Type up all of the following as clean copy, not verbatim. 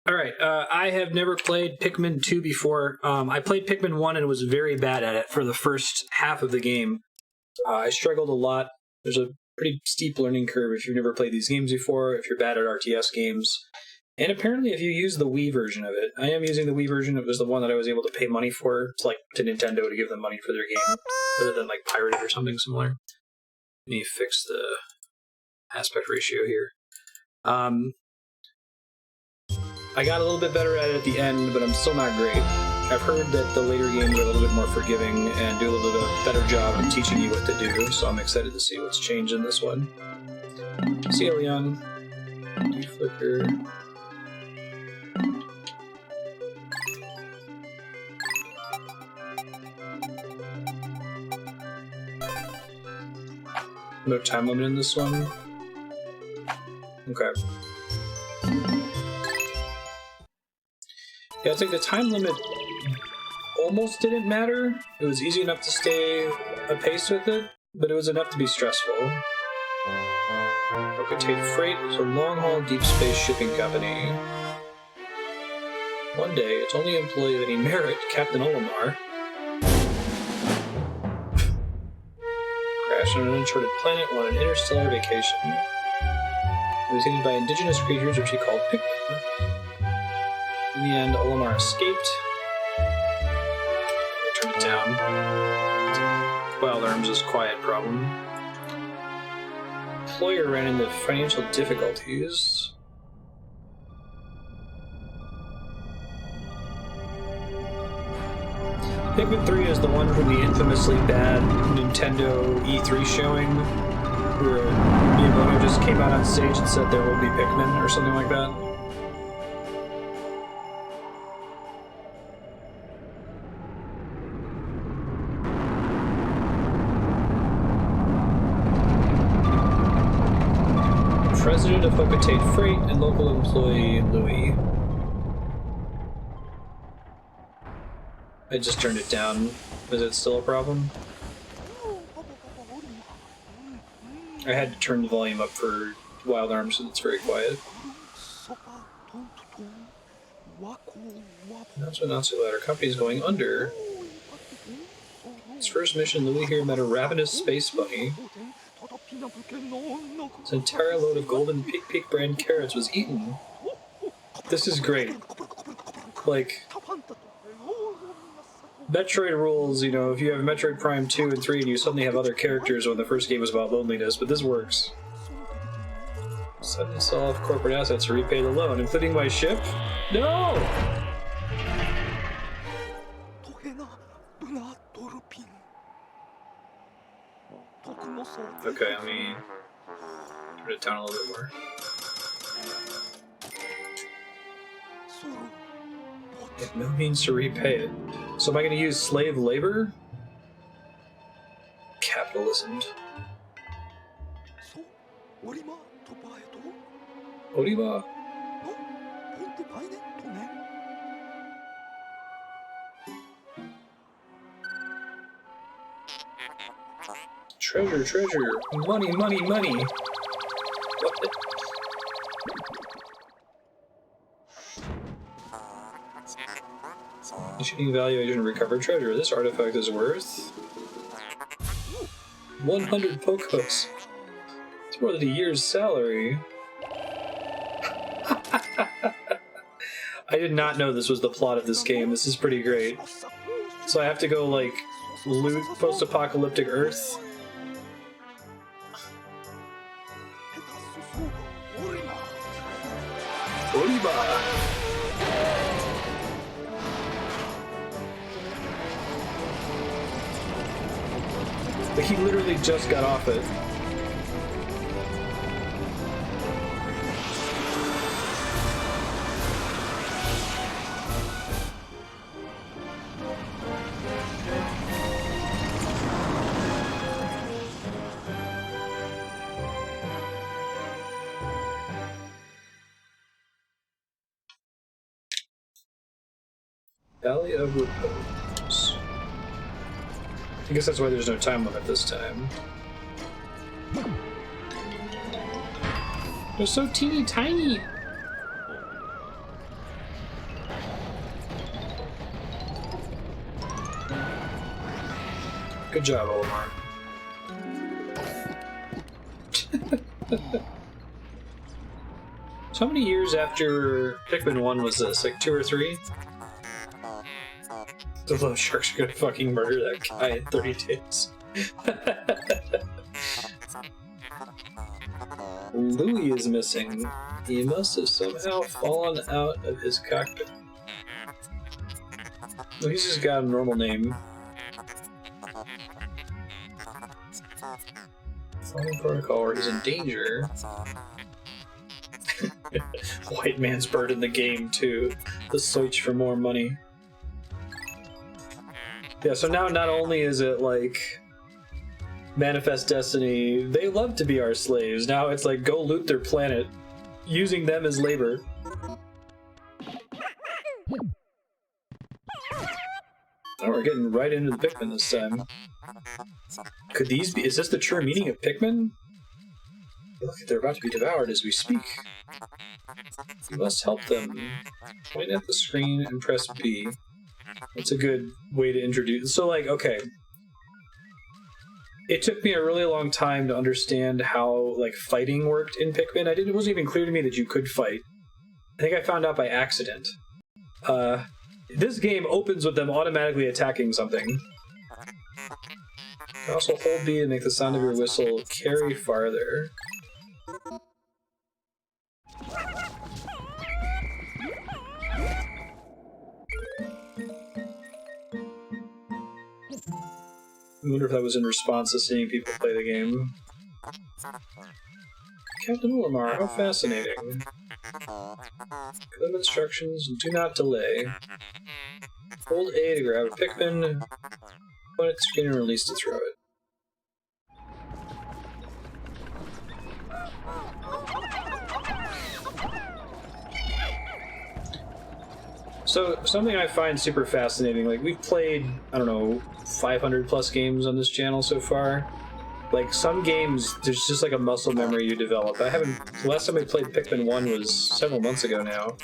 Alright, I have never played Pikmin 2 before. I played Pikmin 1 and was very bad at it for the first half of the game. I struggled a lot. There's a pretty steep learning curve if you've never played these games before, if you're bad at RTS games. And apparently if you use the Wii version of it. I am using the Wii version. It was the one that I was able to pay money for. It's like to Nintendo to give them money for their game, rather than like pirated or something similar. Let me fix the aspect ratio here. I got a little bit better at it at the end, but I'm still not great. I've heard that the later games are a little bit more forgiving and do a little bit of a better job of teaching you what to do, so I'm excited to see what's changed in this one. See you, Leon. Flicker. No time limit in this one? Okay. Yeah, it's like the time limit almost didn't matter. It was easy enough to stay apace with it, but it was enough to be stressful. Rocket Freight is a long-haul deep space shipping company. One day, its only employee of any merit, Captain Olimar, crashed on an uncharted planet on an interstellar vacation. He was hidden by indigenous creatures which he called Pikmin. In the end, Olimar escaped. I turned it down. Wild Arms is a quiet problem. Employer ran into financial difficulties. Pikmin 3 is the one from the infamously bad Nintendo E3 showing, where Miyamoto just came out on stage and said there will be Pikmin, or something like that. President of Hocotate Freight and local employee Louis. I just turned it down. Is it still a problem? I had to turn the volume up for Wild Arms and it's very quiet. Not so loud. Our company's going under. His first mission, Louis here met a ravenous space bunny. His entire load of golden Peak brand carrots was eaten. This is great. Like, Metroid rules, you know, if you have Metroid Prime 2 and 3 and you suddenly have other characters when the first game was about loneliness, but this works. Suddenly sell off corporate assets to repay the loan, including my ship? No! Okay, let me turn it down a little bit more. I have no means to repay it. So am I going to use slave labor? Capitalism. Oriba? Treasure, treasure. Money, money, money. What? Achieving valuation recovered treasure. This artifact is worth 100 Pokos. It's more than a year's salary. I did not know this was the plot of this game. This is pretty great. So I have to go, like, loot post-apocalyptic Earth. Oriba! But he literally just got off it. Valley of Repose. I guess that's why there's no time limit this time. They're so teeny tiny! Good job, Olimar. So how many years after Pikmin 1 was this? Like 2 or 3? The love sharks are gonna fucking murder that guy in 30 days. Louis is missing. He must have somehow fallen out of his cockpit. No, he's just got a normal name. Following protocol where he's in danger. White man's bird in the game too. The search for more money. Yeah, so now not only is it like Manifest Destiny, they love to be our slaves. Now it's like go loot their planet, using them as labor. Oh, we're getting right into the Pikmin this time. Could these be? Is this the true meaning of Pikmin? Look, they're about to be devoured as we speak. You must help them. Point at the screen and press B. That's a good way to introduce. So, like, okay. It took me a really long time to understand how, like, fighting worked in Pikmin. It wasn't even clear to me that you could fight. I think I found out by accident. This game opens with them automatically attacking something. Also hold B to make the sound of your whistle carry farther. I wonder if that was in response to seeing people play the game. Captain Olimar, how fascinating. Clip instructions, do not delay. Hold A to grab a Pikmin, point at the screen and release to throw it. So, something I find super fascinating, like, we've played, I don't know, 500 plus games on this channel so far. Like, some games, there's just like a muscle memory you develop. The last time I played Pikmin 1 was several months ago now.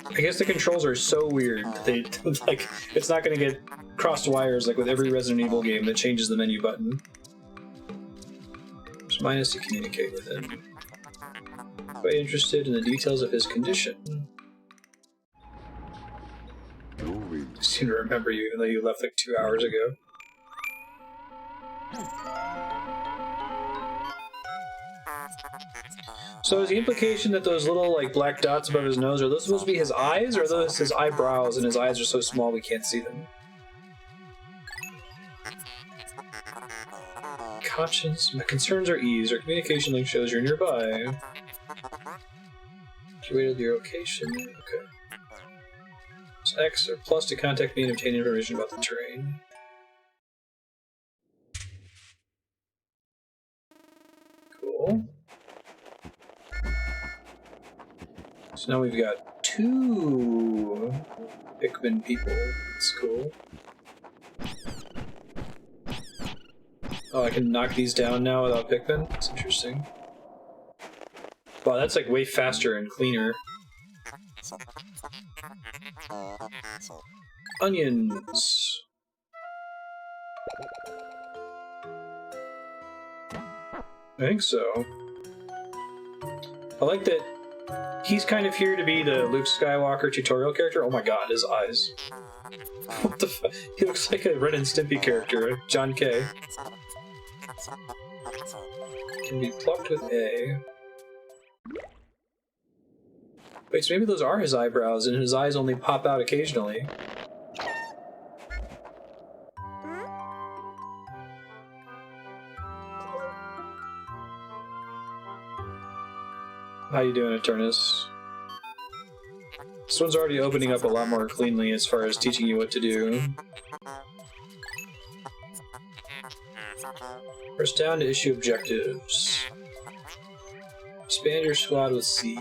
I guess the controls are so weird that they, like, it's not gonna get crossed wires like with every Resident Evil game that changes the menu button. There's minus to communicate with him. Quite interested in the details of his condition. I seem to remember you, even though you left like 2 hours ago. So is the implication that those little like black dots above his nose, are those supposed to be his eyes, or are those his eyebrows and his eyes are so small we can't see them? Conscience. My concerns are ease. Our communication link shows you're nearby. You waited your location. Okay. So X or plus to contact me and obtain information about the terrain. Cool. So now we've got 2 Pikmin people. That's cool. Oh, I can knock these down now without Pikmin? That's interesting. Wow, that's like way faster and cleaner. Onions. I think so. I like that he's kind of here to be the Luke Skywalker tutorial character. Oh my god, his eyes. What the fuck? He looks like a Ren and Stimpy character, John K. Can be plucked with A. Wait, so maybe those are his eyebrows and his eyes only pop out occasionally. How you doing, Eternus? This one's already opening up a lot more cleanly as far as teaching you what to do. Press down to issue objectives. Expand your squad with C.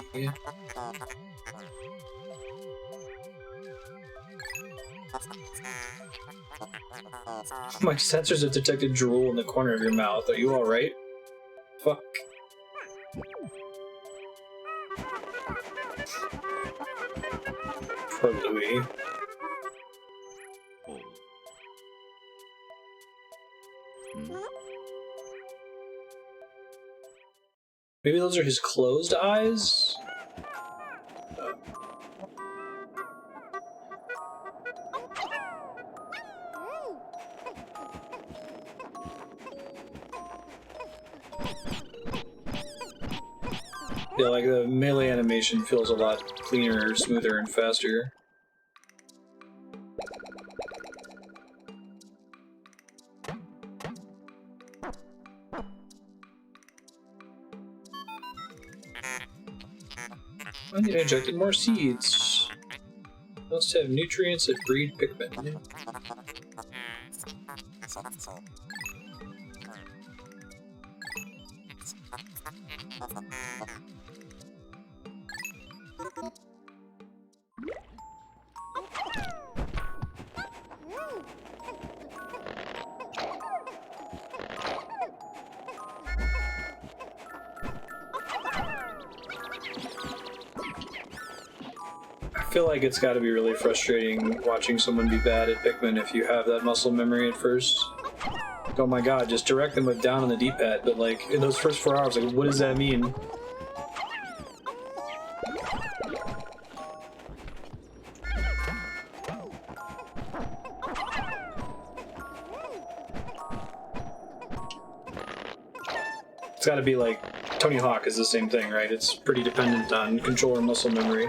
My sensors have detected drool in the corner of your mouth. Are you alright? Fuck. Poor Louis. Maybe those are his closed eyes? Yeah, like the melee animation feels a lot cleaner, smoother, and faster. I need to inject more seeds. Must have nutrients that breed Pikmin. I feel like it's got to be really frustrating watching someone be bad at Pikmin if you have that muscle memory at first. Oh my god, just direct them with down on the D-pad, but like, in those first 4 hours, like, what does that mean? It's gotta be like, Tony Hawk is the same thing, right? It's pretty dependent on controller muscle memory.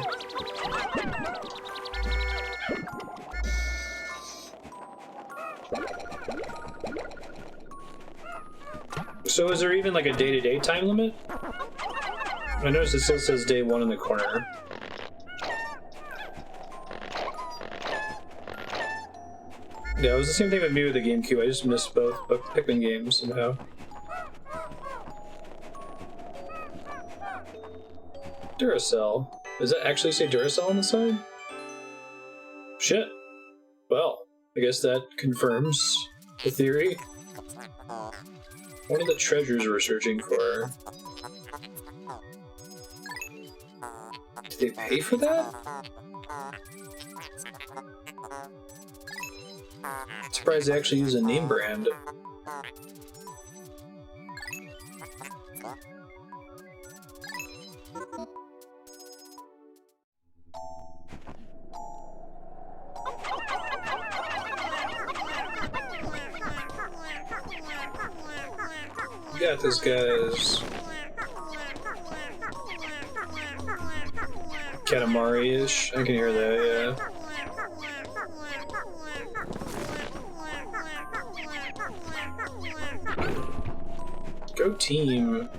So is there even like a day-to-day time limit? I noticed it still says day 1 in the corner. Yeah, it was the same thing with me with the GameCube. I just missed both Pikmin games somehow. Duracell. Does that actually say Duracell on the side? Shit. Well, I guess that confirms the theory. What are the treasures we're searching for? Did they pay for that? I'm surprised they actually use a name brand. You got this, guys. Katamari-ish. I can hear that, yeah. Go team.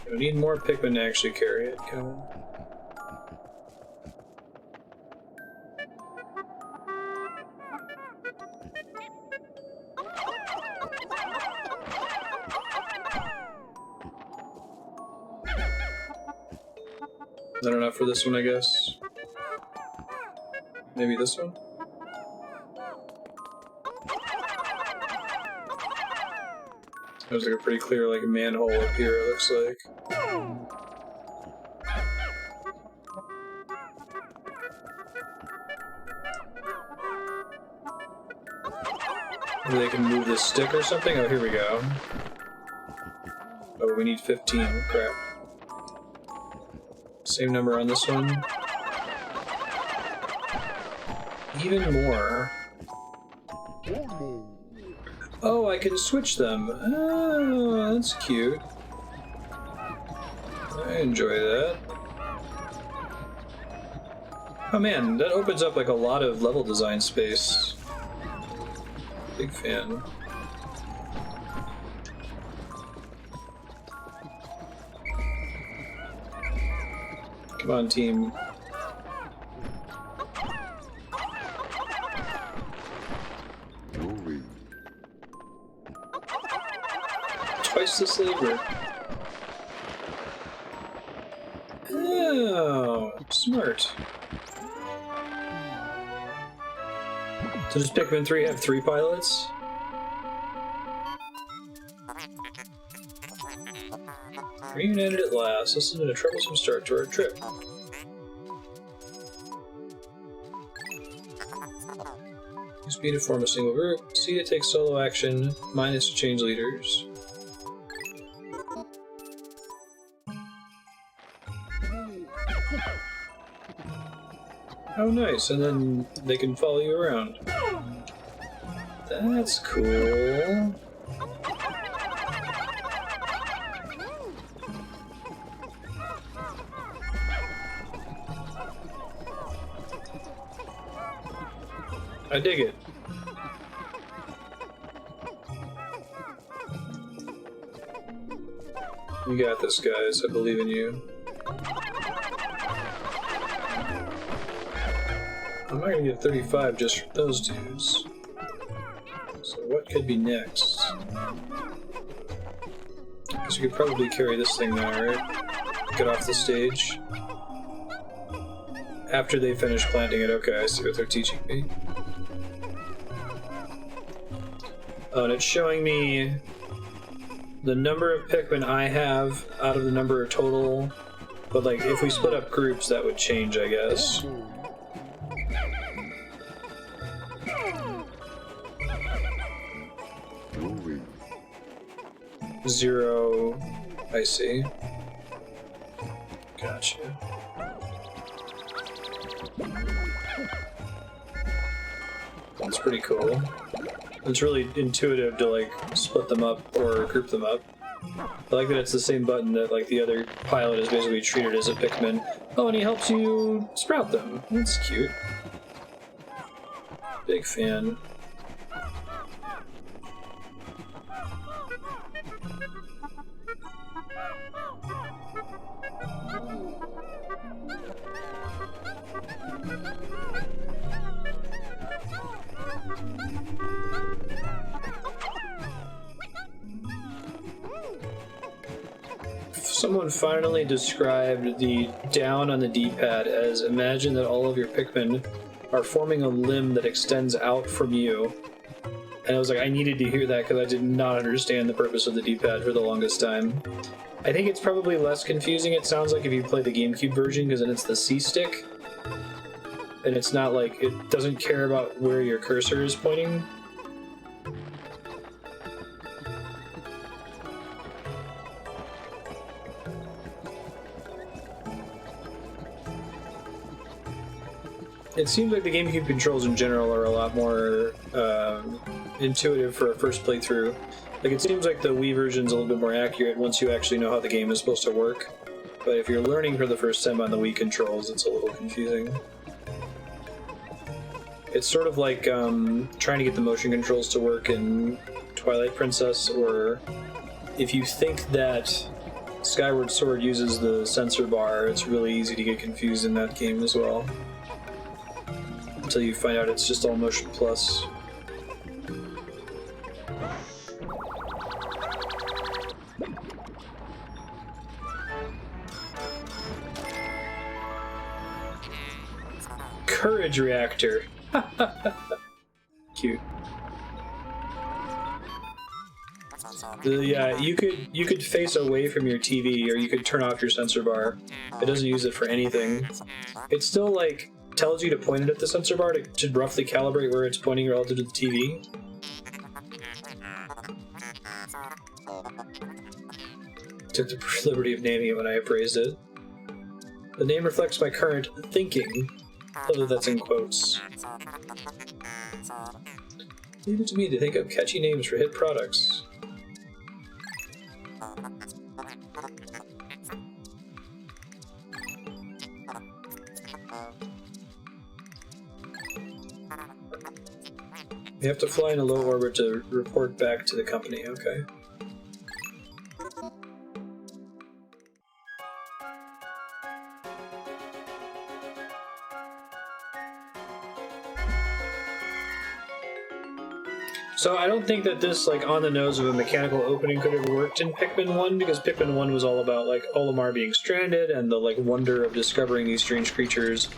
We need more Pikmin to actually carry it. Come on. Is that enough for this one, I guess? Maybe this one? There's like a pretty clear like manhole up here, it looks like. Maybe they can move this stick or something? Oh, here we go. Oh, we need 15. Crap. Same number on this one. Even more. Oh, I can switch them. Oh, that's cute. I enjoy that. Oh man, that opens up like a lot of level design space. Big fan. Come on, team. Twice this labor. Oh, smart. So does Pikmin 3 have 3 pilots? Reunited at last. This has been a troublesome start to our trip. These B to form a single group, C to take solo action, minus to change leaders. Oh nice, and then they can follow you around. That's cool. I dig it. You got this, guys. I believe in you. I'm not gonna get 35 just for those dudes. So what could be next? Because you could probably carry this thing now, right? Get off the stage. After they finish planting it, okay, I see what they're teaching me. Oh, and it's showing me the number of Pikmin I have out of the number of total. But like, if we split up groups, that would change, I guess. Zero, I see. Gotcha. That's pretty cool. It's really intuitive to like split them up or group them up. I like that it's the same button that like the other pilot is basically treated as a Pikmin. Oh, and he helps you sprout them. That's cute. Big fan. Someone finally described the down on the D-pad as imagine that all of your Pikmin are forming a limb that extends out from you. And I was like, I needed to hear that because I did not understand the purpose of the D-pad for the longest time. I think it's probably less confusing, it sounds like, if you play the GameCube version, because then it's the C-stick. And it's not like, it doesn't care about where your cursor is pointing. It seems like the GameCube controls in general are a lot more intuitive for a first playthrough. Like, it seems like the Wii version's a little bit more accurate once you actually know how the game is supposed to work. But if you're learning for the first time on the Wii controls, it's a little confusing. It's sort of like trying to get the motion controls to work in Twilight Princess, or if you think that Skyward Sword uses the sensor bar, it's really easy to get confused in that game as well. Until you find out it's just all motion plus. Courage reactor. Cute. Yeah, you could face away from your TV, or you could turn off your sensor bar. It doesn't use it for anything. It's still like tells you to point it at the sensor bar to roughly calibrate where it's pointing relative to the TV. Took the liberty of naming it when I appraised it. The name reflects my current thinking, although that's in quotes. Leave it to me to think of catchy names for hit products. You have to fly in a low orbit to report back to the company, okay. So I don't think that this, like, on the nose of a mechanical opening could have worked in Pikmin 1, because Pikmin 1 was all about, like, Olimar being stranded and the, like, wonder of discovering these strange creatures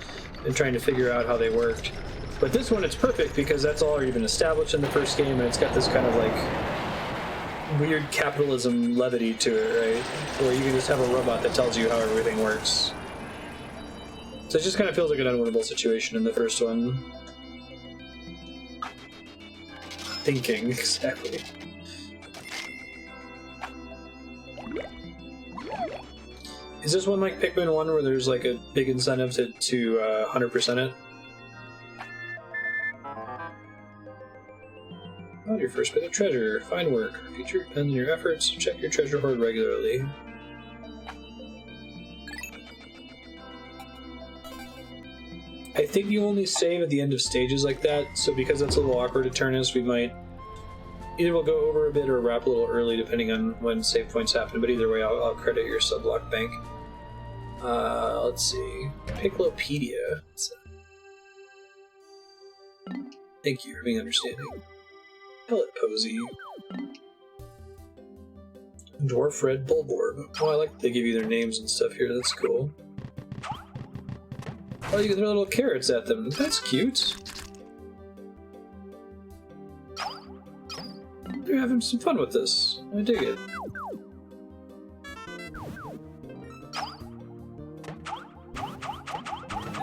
and trying to figure out how they worked. But this one, it's perfect because that's all already been established in the first game, and it's got this kind of, like, weird capitalism levity to it, right? Where you can just have a robot that tells you how everything works. So it just kind of feels like an unwinnable situation in the first one. thinking exactly. Is this one like Pikmin 1 where there's like a big incentive to 100% it? Oh, your first bit of treasure. Fine work. Future depends on your efforts. Check your treasure hoard regularly. I think you only save at the end of stages like that, so because that's a little awkward to turn us, we might either we'll go over a bit or wrap a little early depending on when save points happen, but either way I'll credit your subblock bank. Let's see. Piccolopedia. Thank you for being understanding. Pellet Posy. Dwarf Red Bulborb. Oh, I like that they give you their names and stuff here, that's cool. Oh, you can throw little carrots at them. That's cute. They're having some fun with this. I dig it.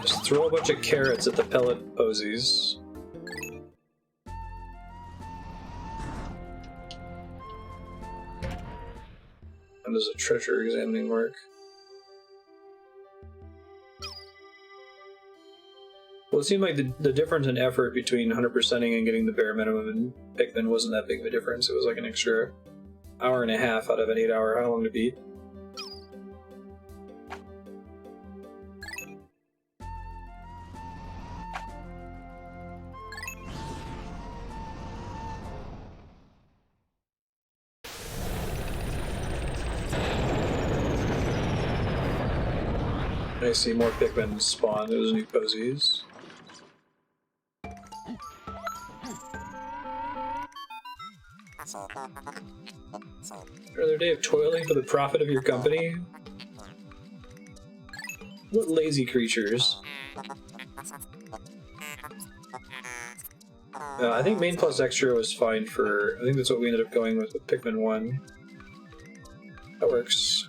Just throw a bunch of carrots at the pellet posies. How does a treasure examining work? Well, it seemed like the difference in effort between 100%ing and getting the bare minimum in Pikmin wasn't that big of a difference. It was like an extra hour and a half out of an 8-hour how long to beat. I see more Pikmin spawn. Those new posies. Another day of toiling for the profit of your company? What lazy creatures. I think main plus extra was fine for... I think that's what we ended up going with Pikmin 1. That works.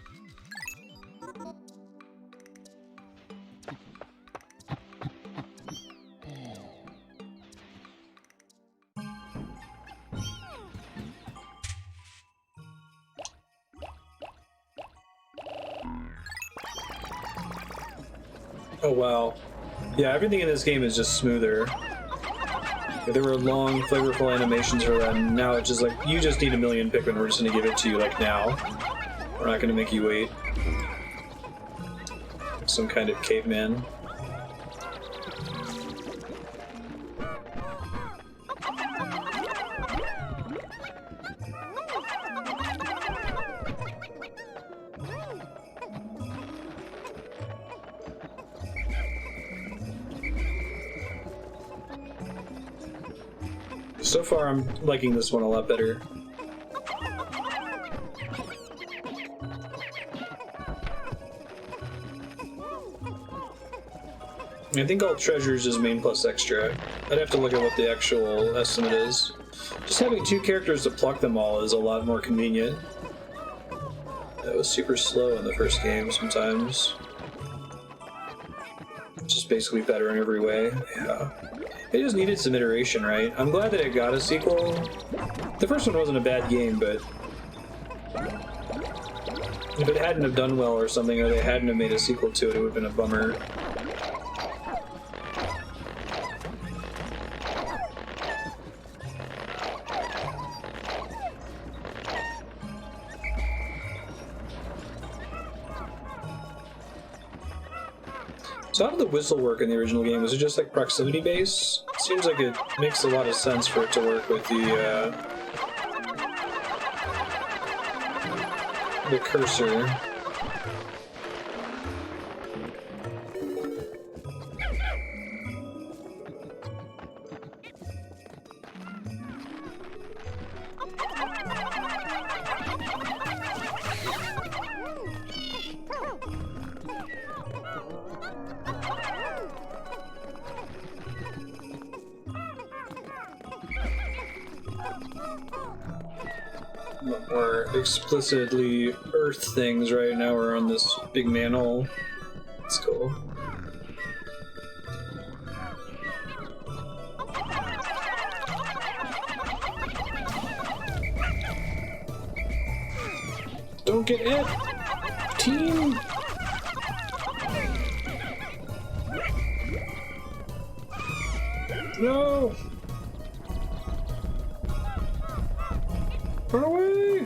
Oh wow. Yeah, everything in this game is just smoother. There were long, flavorful animations for that, and now it's just like, you just need a million Pikmin, we're just gonna give it to you like now. We're not gonna make you wait. Some kind of caveman. So far, I'm liking this one a lot better. I think all treasures is main plus extra. I'd have to look at what the actual estimate is. Just having 2 characters to pluck them all is a lot more convenient. That was super slow in the first game sometimes. Just basically better in every way. Yeah. It just needed some iteration, right? I'm glad that it got a sequel. The first one wasn't a bad game, but if it hadn't have done well or something, or they hadn't have made a sequel to it, it would have been a bummer. So how did the whistle work in the original game? Was it just like proximity based? It seems like it makes a lot of sense for it to work with the cursor. More explicitly Earth things right now. We're on this big manhole. That's cool. Don't get it! Team! No! Run away!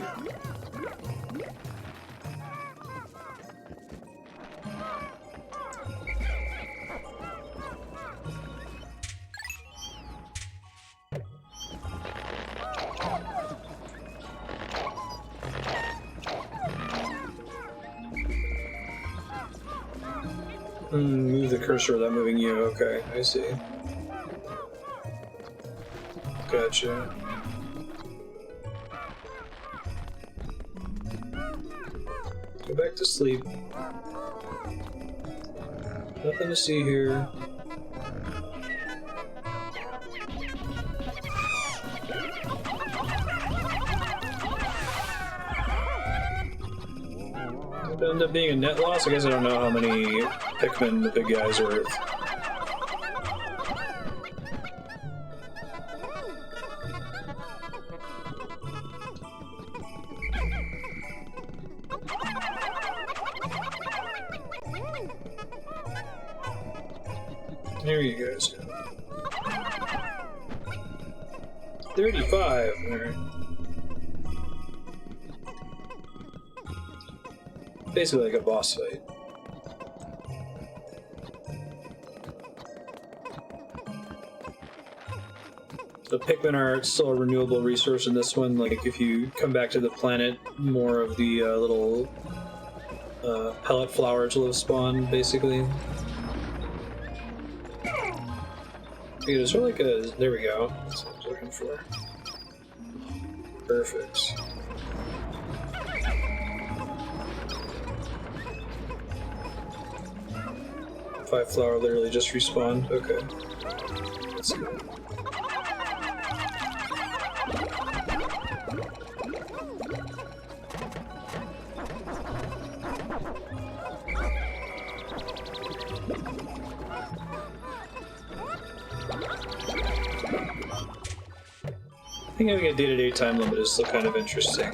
Move the cursor without moving you. Okay, I see. Gotcha. Go back to sleep. Nothing to see here. Did it end up being a net loss? I guess I don't know how many Pikmin the big guys are worth. There you guys go. 35. Alright. Basically like a boss fight. The Pikmin are still a renewable resource in this one. Like, if you come back to the planet, more of the little pellet flowers will have spawned, basically. Is there like a... There we go. That's what I was looking for. Perfect. Five flower literally just respawned. Okay. That's good. I think having a day-to-day time limit is still kind of interesting.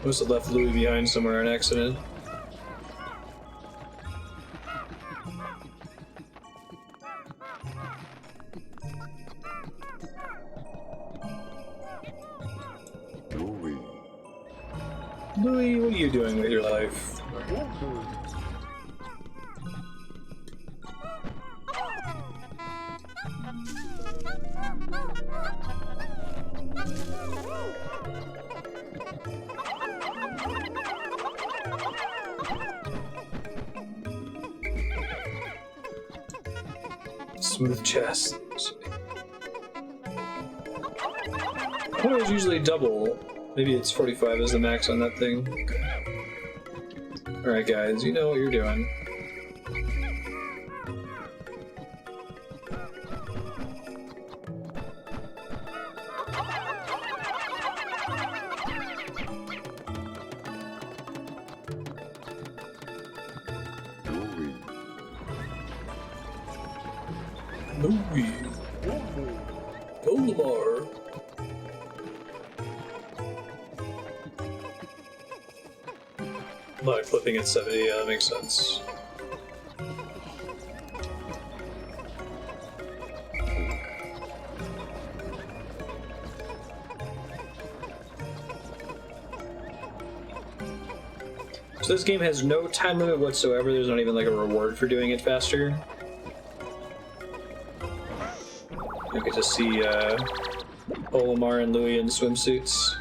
Must have left Louis behind somewhere on accident. Louis, what are you doing with your life? Smooth chest. Oh, it's usually double. Maybe it's 45 is the max on that thing. Alright guys, you know what you're doing. Louis. Goldemar. Like flipping at 70, yeah, that makes sense. So this game has no time limit whatsoever, there's not even like a reward for doing it faster. I get to see Olimar and Louis in swimsuits.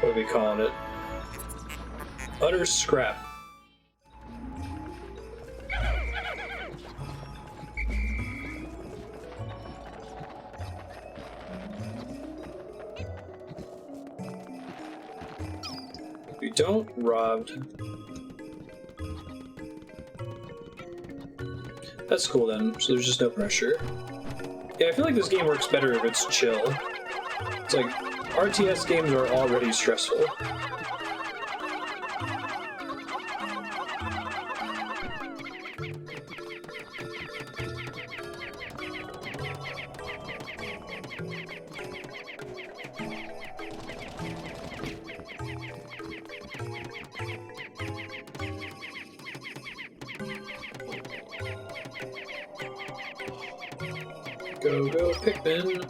What are we calling it? Utter scrap. We don't robbed. That's cool then, so there's just no pressure. Yeah, I feel like this game works better if it's chill. It's like RTS games are already stressful. Go, go, Pikmin!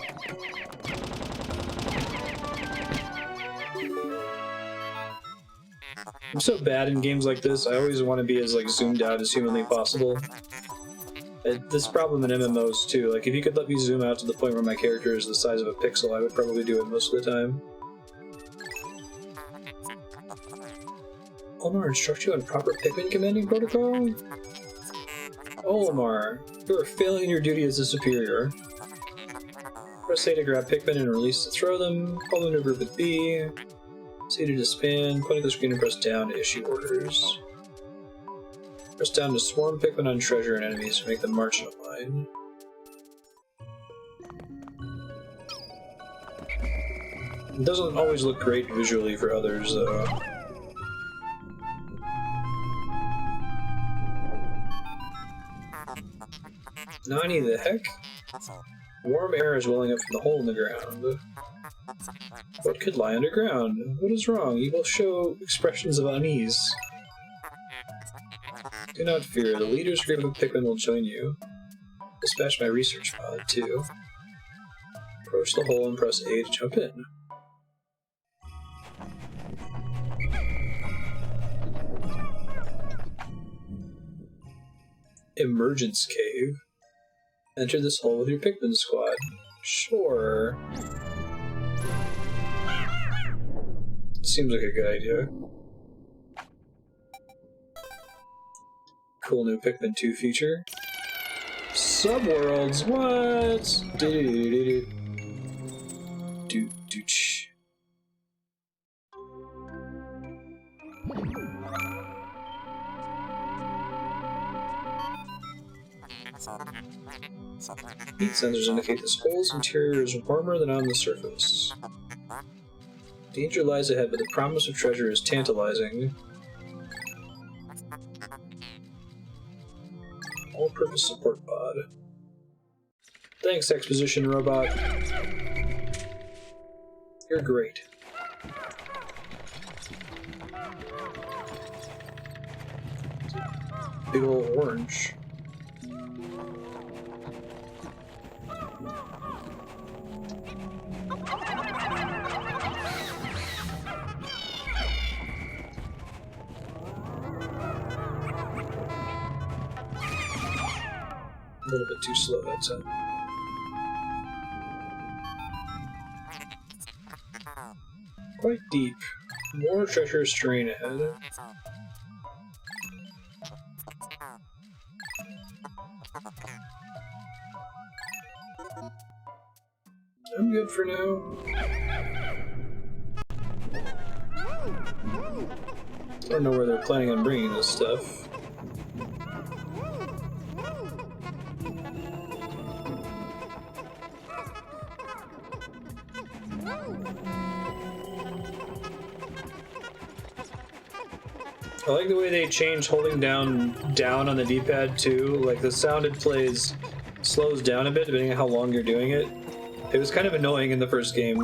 I'm so bad in games like this, I always want to be as like zoomed out as humanly possible. This problem in MMOs too, like if you could let me zoom out to the point where my character is the size of a pixel, I would probably do it most of the time. Omar instruct you on proper Pikmin commanding protocol? Omar, you are failing in your duty as a superior. Press A to grab Pikmin and release to throw them. Hold them to group with B. C to disband. Point at the screen and press down to issue orders. Press down to swarm Pikmin on treasure and enemies to make them march in a line. It doesn't always look great visually for others, though. Nani the heck? Warm air is welling up from the hole in the ground. What could lie underground? What is wrong? You will show expressions of unease. Do not fear, the leader's group of Pikmin will join you. Dispatch my research pod, too. Approach the hole and press A to jump in. Emergence cave. Enter this hole with your Pikmin squad. Sure. Seems like a good idea. Cool new Pikmin 2 feature. Subworlds, what? Do-do-do-do. Heat sensors indicate this hole's interior is warmer than on the surface. Danger lies ahead, but the promise of treasure is tantalizing. All-purpose support pod. Thanks, exposition robot. You're great. Big ol' orange. A little bit too slow that time. Quite deep. More treacherous terrain ahead. I'm good for now. I don't know where they're planning on bringing this stuff. I like the way they changed holding down on the D-pad too. Like the sound it plays slows down a bit depending on how long you're doing it. It was kind of annoying in the first game.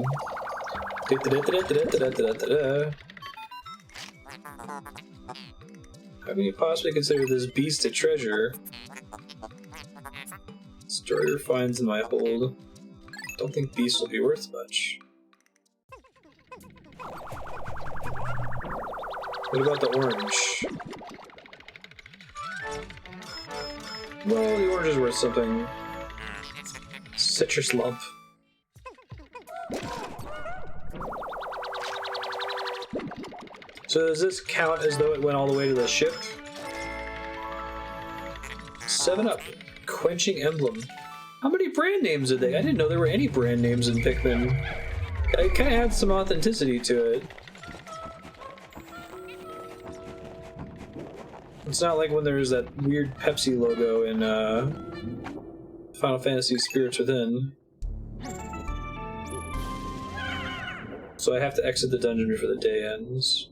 How can you possibly consider this beast a treasure? Story finds in my hold. Don't think beasts will be worth much. What about the orange? Well, the orange is worth something. Citrus lump. So does this count as though it went all the way to the ship? 7-Up. Quenching Emblem. How many brand names did they? I didn't know there were any brand names in Pikmin. It kind of adds some authenticity to it. It's not like when there's that weird Pepsi logo in Final Fantasy Spirits Within. So I have to exit the dungeon before the day ends.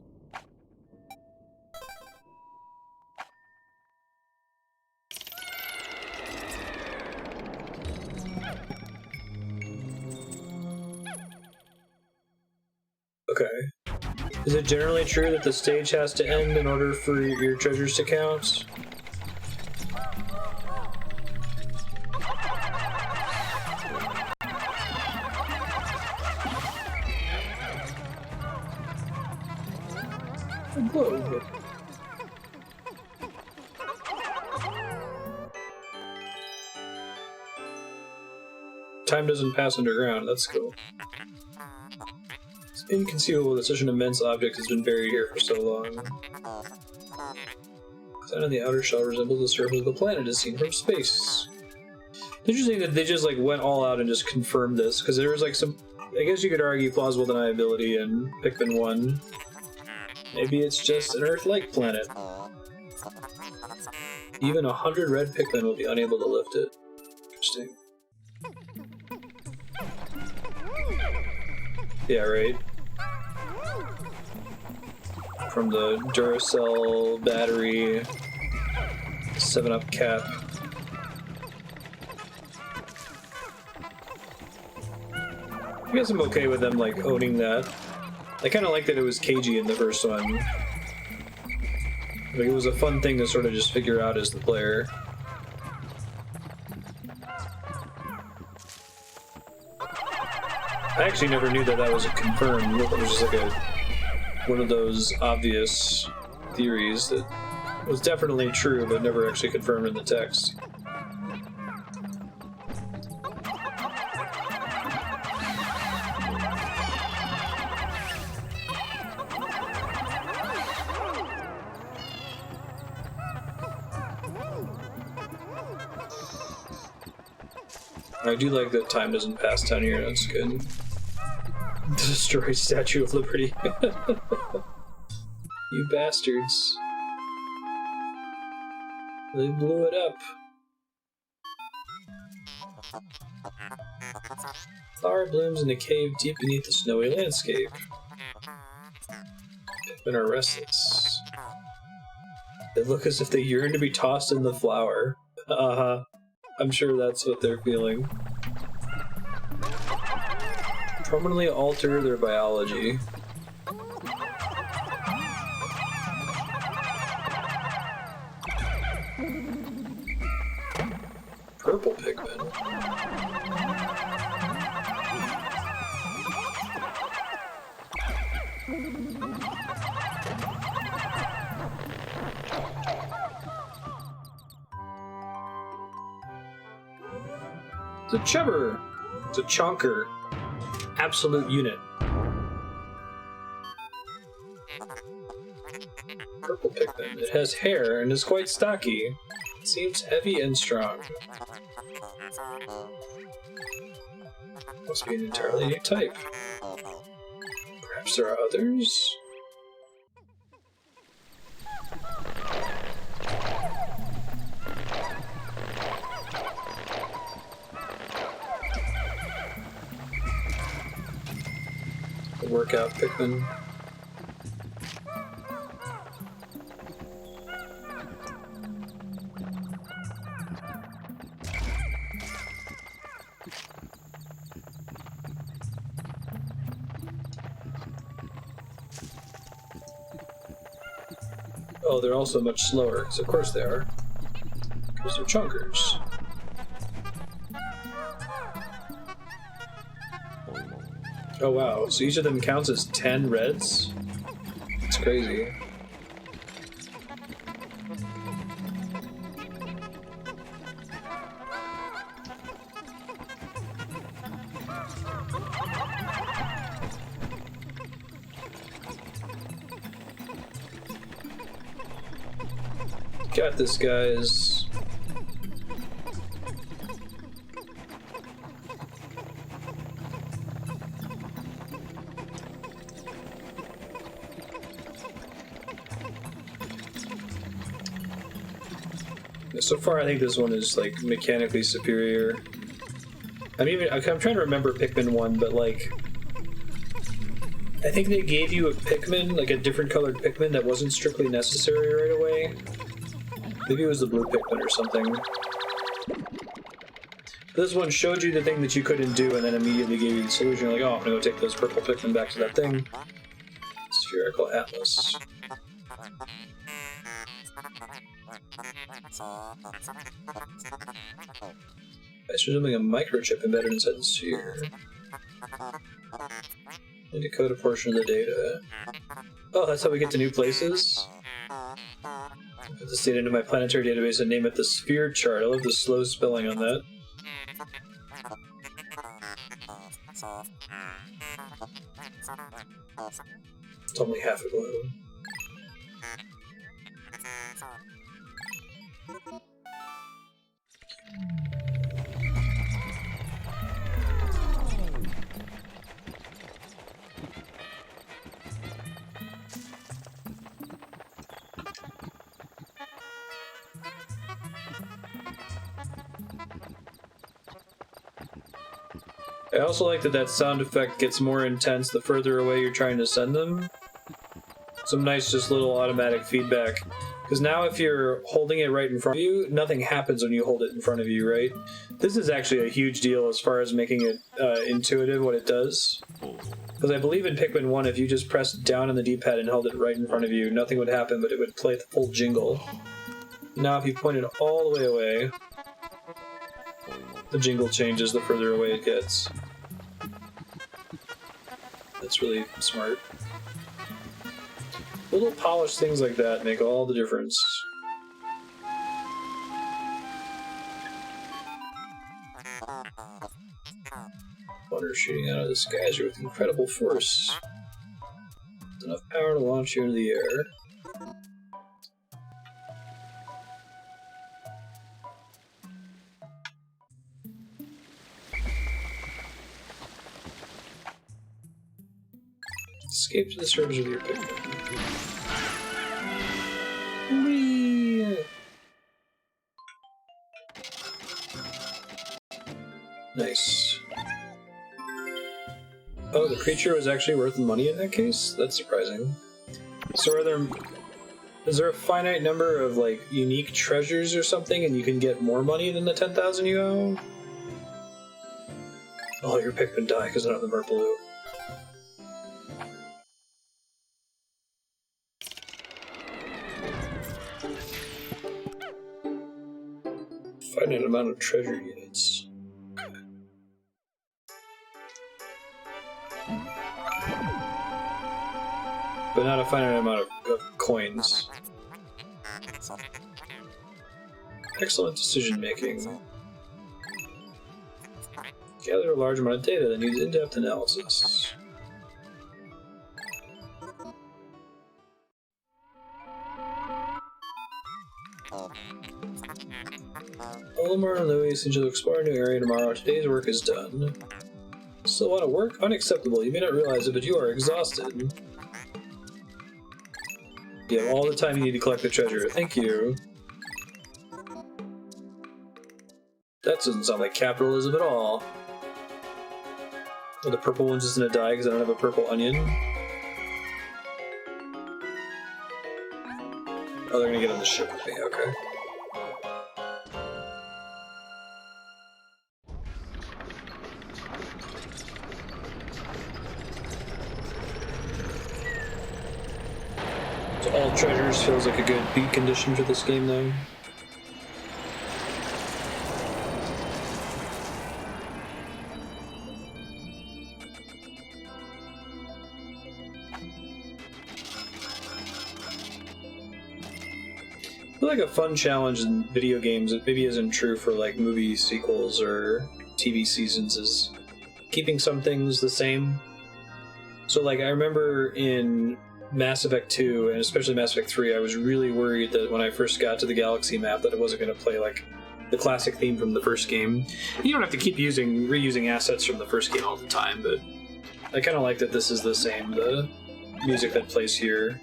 Okay. Is it generally true that the stage has to end in order for your treasures to count? Whoa. Time doesn't pass underground, that's cool. It's inconceivable that such an immense object has been buried here for so long. The sign on the outer shell resembles the surface of the planet as seen from space. Interesting that they just like went all out and just confirmed this, because there was like some, I guess you could argue, plausible deniability in Pikmin 1. Maybe it's just an Earth-like planet. Even 100 red Pikmin will be unable to lift it. Interesting. Yeah, right. From the Duracell battery, 7-Up cap. I guess I'm okay with them like owning that. I kind of like that it was cagey in the first one. Like, it was a fun thing to sort of just figure out as the player. I actually never knew that that was confirmed. It was just like one of those obvious theories that was definitely true, but never actually confirmed in the text. I do like that time doesn't pass down here, that's good. Destroy Statue of Liberty. You bastards. They blew it up. Flower blooms in a cave deep beneath the snowy landscape. Pikmin are restless. They look as if they yearn to be tossed in the flower. Uh-huh. I'm sure that's what they're feeling. Permanently alter their biology. Purple Pikmin. It's a chubber. It's a chonker. Absolute unit. Purple Pikmin. It has hair and is quite stocky. It seems heavy and strong. Must be an entirely new type. Perhaps there are others? Workout Pikmin. Oh, they're also much slower, because of course they are. Because they're chunkers. Oh wow, so each of them counts as 10 reds? It's crazy. Got this, guys. So far, I think this one is like mechanically superior. I'm trying to remember Pikmin 1, but like I think they gave you a Pikmin, like a different colored Pikmin that wasn't strictly necessary right away. Maybe it was the blue Pikmin or something. This one showed you the thing that you couldn't do and then immediately gave you the solution. You're like, oh, I'm gonna go take those purple Pikmin back to that thing. Spherical Atlas. It's resembling a microchip embedded inside the sphere. And decode a portion of the data. Oh, that's how we get to new places? Put this data into my planetary database and name it the Sphere Chart. I love the slow spelling on that. It's only half a globe. I also like that sound effect gets more intense the further away you're trying to send them. Some nice just little automatic feedback. Because now if you're holding it right in front of you, nothing happens when you hold it in front of you, right? This is actually a huge deal as far as making it intuitive what it does. Because I believe in Pikmin 1, if you just pressed down on the D-pad and held it right in front of you, nothing would happen, but it would play the full jingle. Now if you point it all the way away, the jingle changes the further away it gets. That's really smart. Little polished things like that make all the difference. Water shooting out of the skies with incredible force. Enough power to launch you into the air. Escape to the surface of your Pikmin. Whee! Nice. Oh, the creature was actually worth money in that case? That's surprising. So is there a finite number of, like, unique treasures or something, and you can get more money than the 10,000 you owe? Oh, your Pikmin die because none of them are blue. Finite amount of treasure units. But not a finite amount of coins. Excellent decision making. Gather a large amount of data, then use in-depth analysis. Olimar and Louis seem to explore a new area tomorrow. Today's work is done. Still want to work? Unacceptable. You may not realize it, but you are exhausted. You have all the time you need to collect the treasure. Thank you. That doesn't sound like capitalism at all. Oh, the purple one's just gonna die because I don't have a purple onion. Oh, they're gonna get on the ship with me, okay. So all treasures feels like a good beat condition for this game, though. I feel like a fun challenge in video games that maybe isn't true for like movie sequels or TV seasons is keeping some things the same. So like I remember in Mass Effect 2 and especially Mass Effect 3, I was really worried that when I first got to the galaxy map that it wasn't going to play like the classic theme from the first game. You don't have to keep reusing assets from the first game all the time, but I kind of like that this is the same. The music that plays here,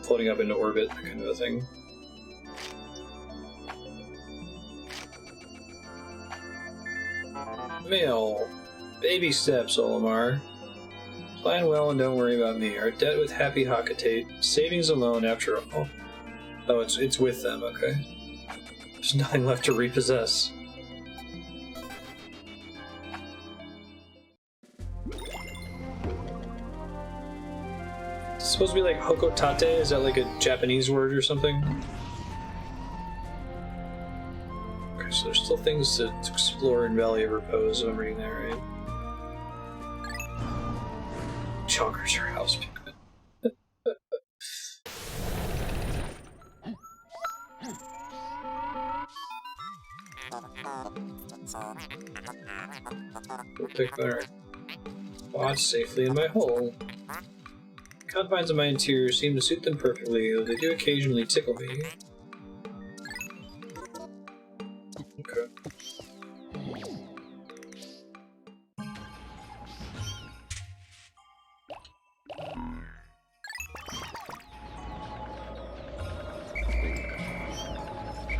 floating up into orbit, that kind of a thing. Mail. Baby steps, Olimar. Plan well and don't worry about me. Our debt with Happy Hakatate. Savings alone after all. Oh, it's with them, okay. There's nothing left to repossess. It's supposed to be like Hokotate? Is that like a Japanese word or something? Okay, so there's still things to explore in Valley of Repose if I'm reading that right. Chonkers your house, Pikmin. Pikmin are bought safely in my hole. The confines of my interior seem to suit them perfectly, though they do occasionally tickle me. Okay.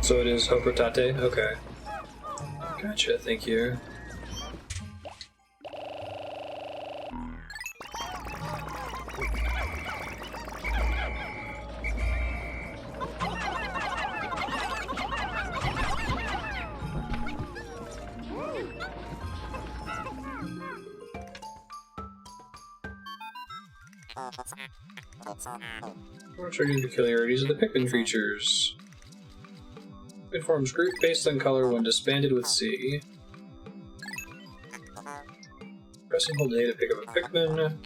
So it is Hokotate? Okay. Gotcha, thank you. Triggering peculiarities of the Pikmin features. It forms group based on color when disbanded with C. Press and hold A to pick up a Pikmin.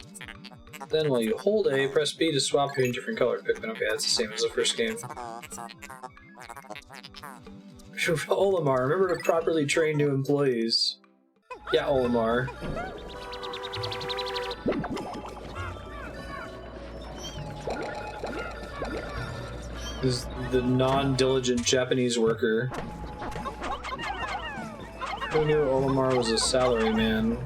Then while you hold A, press B to swap between different colored Pikmin. Okay, that's the same as the first game. Olimar, remember to properly train new employees. Yeah, Olimar. Is the non-diligent Japanese worker. Who knew Olimar was a salaryman?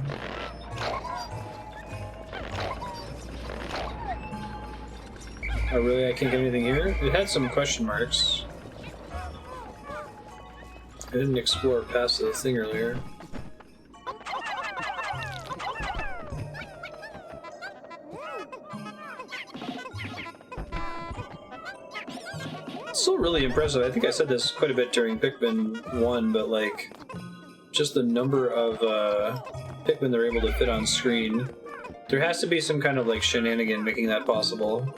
Oh really, I can't get anything here? It had some question marks. I didn't explore past the thing earlier. It's still really impressive. I think I said this quite a bit during Pikmin 1, but like, just the number of Pikmin they're able to fit on screen. There has to be some kind of like shenanigan making that possible.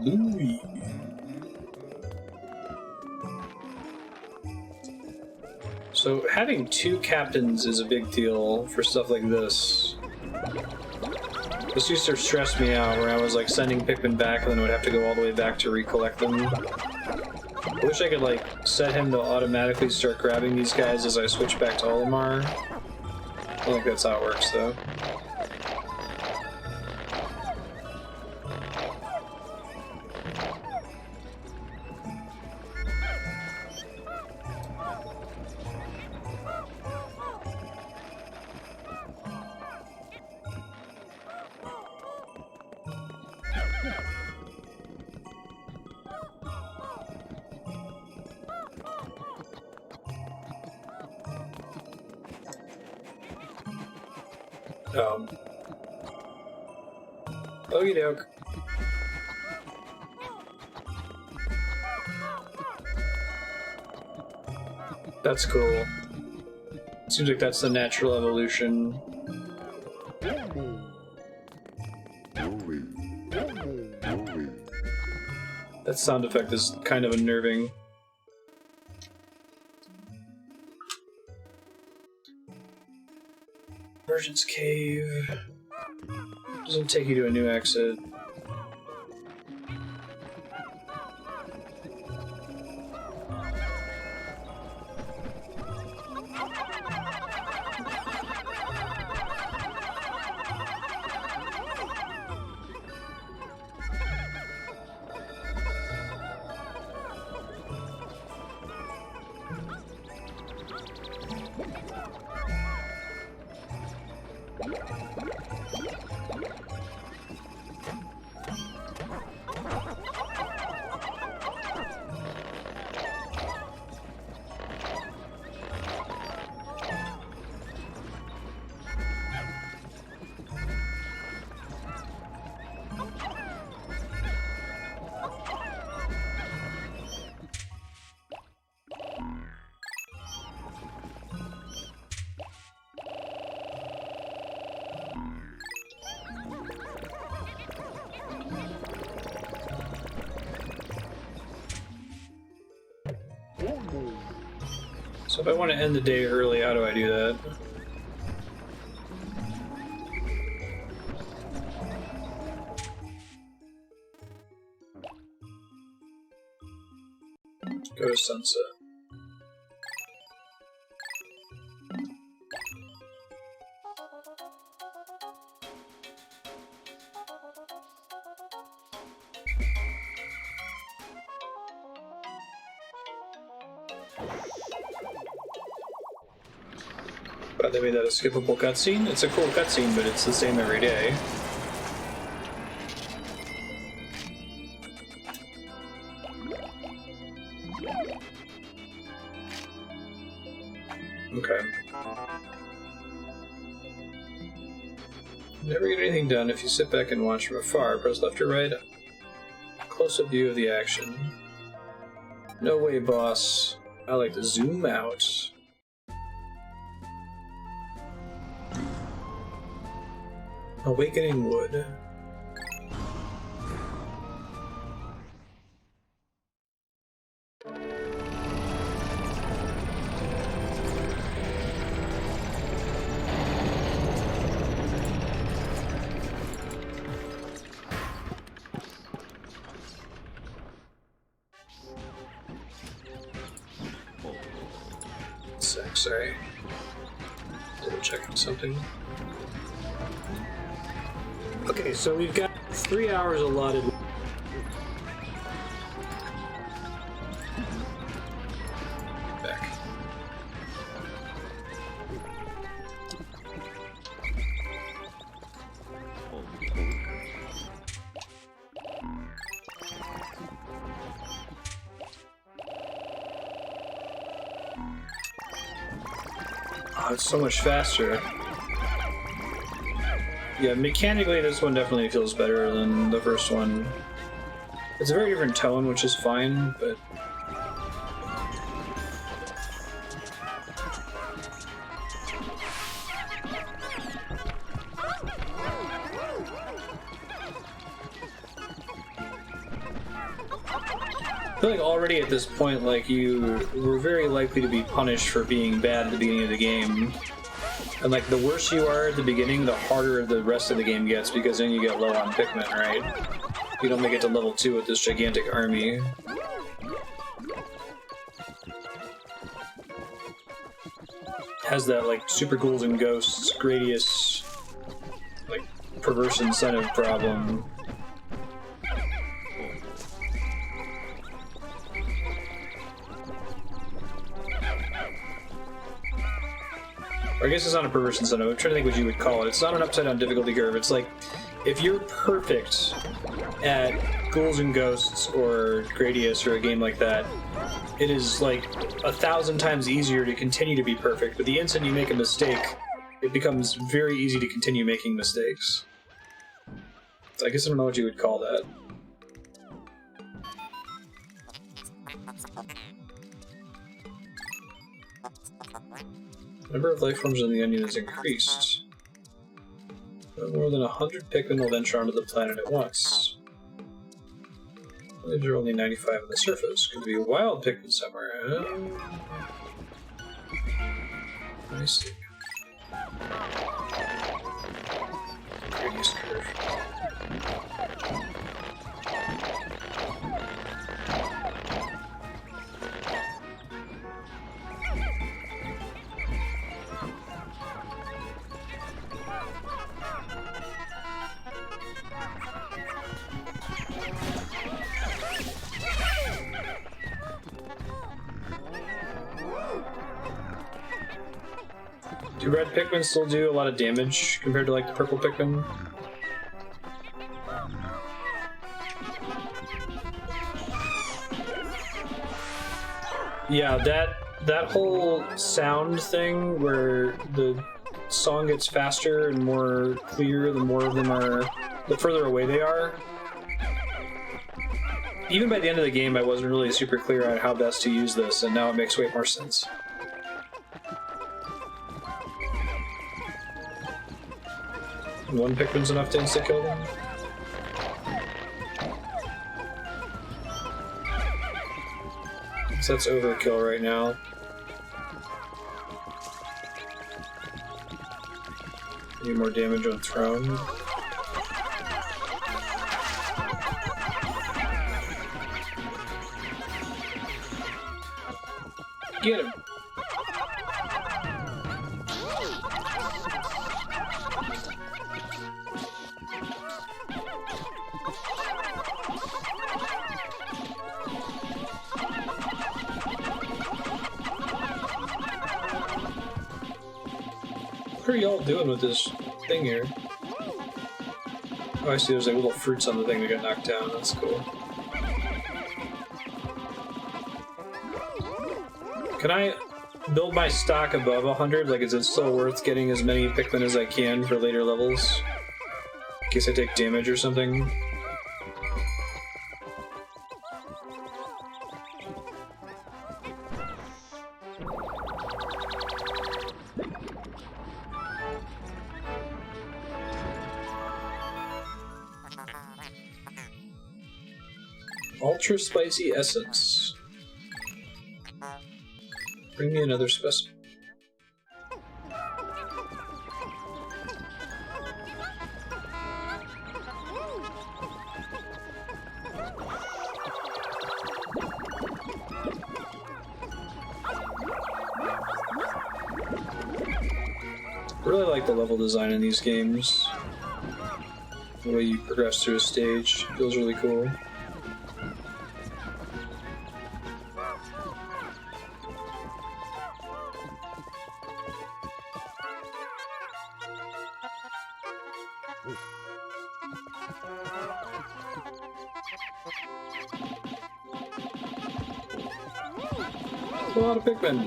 Louie. So having two captains is a big deal for stuff like this. This used to stress me out where I was like sending Pikmin back and then would have to go all the way back to recollect them. I wish I could like set him to automatically start grabbing these guys as I switch back to Olimar. I don't think that's how it works though. Okie doke. That's cool. Seems like that's the natural evolution. That sound effect is kind of unnerving. Emergence cave. Doesn't take you to a new exit. So if I want to end the day early, how do I do that? Go to sunset. But they made that a skippable cutscene. It's a cool cutscene, but it's the same every day. Okay. Never get anything done if you sit back and watch from afar. Press left or right. Close-up view of the action. No way, boss. I like to zoom out. Awakening Wood. Sorry. Double checking something. Okay, so we've got 3 hours allotted. Back. Oh, it's so much faster. Yeah, mechanically this one definitely feels better than the first one. It's a very different tone, which is fine, but... I feel like already at this point, like, you were very likely to be punished for being bad at the beginning of the game. And, like, the worse you are at the beginning, the harder the rest of the game gets, because then you get low on Pikmin, right? You don't make it to level 2 with this gigantic army. Has that, like, super ghouls and ghosts, Gradius, like, perverse incentive problem. Or I guess it's not a perverse incentive. I'm trying to think what you would call it. It's not an upside-down difficulty curve. It's like, if you're perfect at Ghouls and Ghosts or Gradius or a game like that, it is like 1,000 times easier to continue to be perfect. But the instant you make a mistake, it becomes very easy to continue making mistakes. So I guess I don't know what you would call that. The number of life forms in the onion is increased. No more than 100 Pikmin will venture onto the planet at once. There are only 95 on the surface. Could be a wild Pikmin somewhere, huh? I see. Radius curve. Do red Pikmin still do a lot of damage compared to like the purple Pikmin? Yeah, that whole sound thing where the song gets faster and more clear the more of them are, the further away they are. Even by the end of the game, I wasn't really super clear on how best to use this, and now it makes way more sense. One Pikmin's enough to insta-kill them? So that's overkill right now. Need more damage on throne. Get him! What are y'all doing with this thing here? Oh, I see there's like little fruits on the thing that got knocked down. That's cool. Can I build my stock above 100? Like, is it still worth getting as many Pikmin as I can for later levels? In case I take damage or something? Ultra spicy essence. Bring me another specimen. I really like the level design in these games. The way you progress through a stage feels really cool. A lot of Pikmin.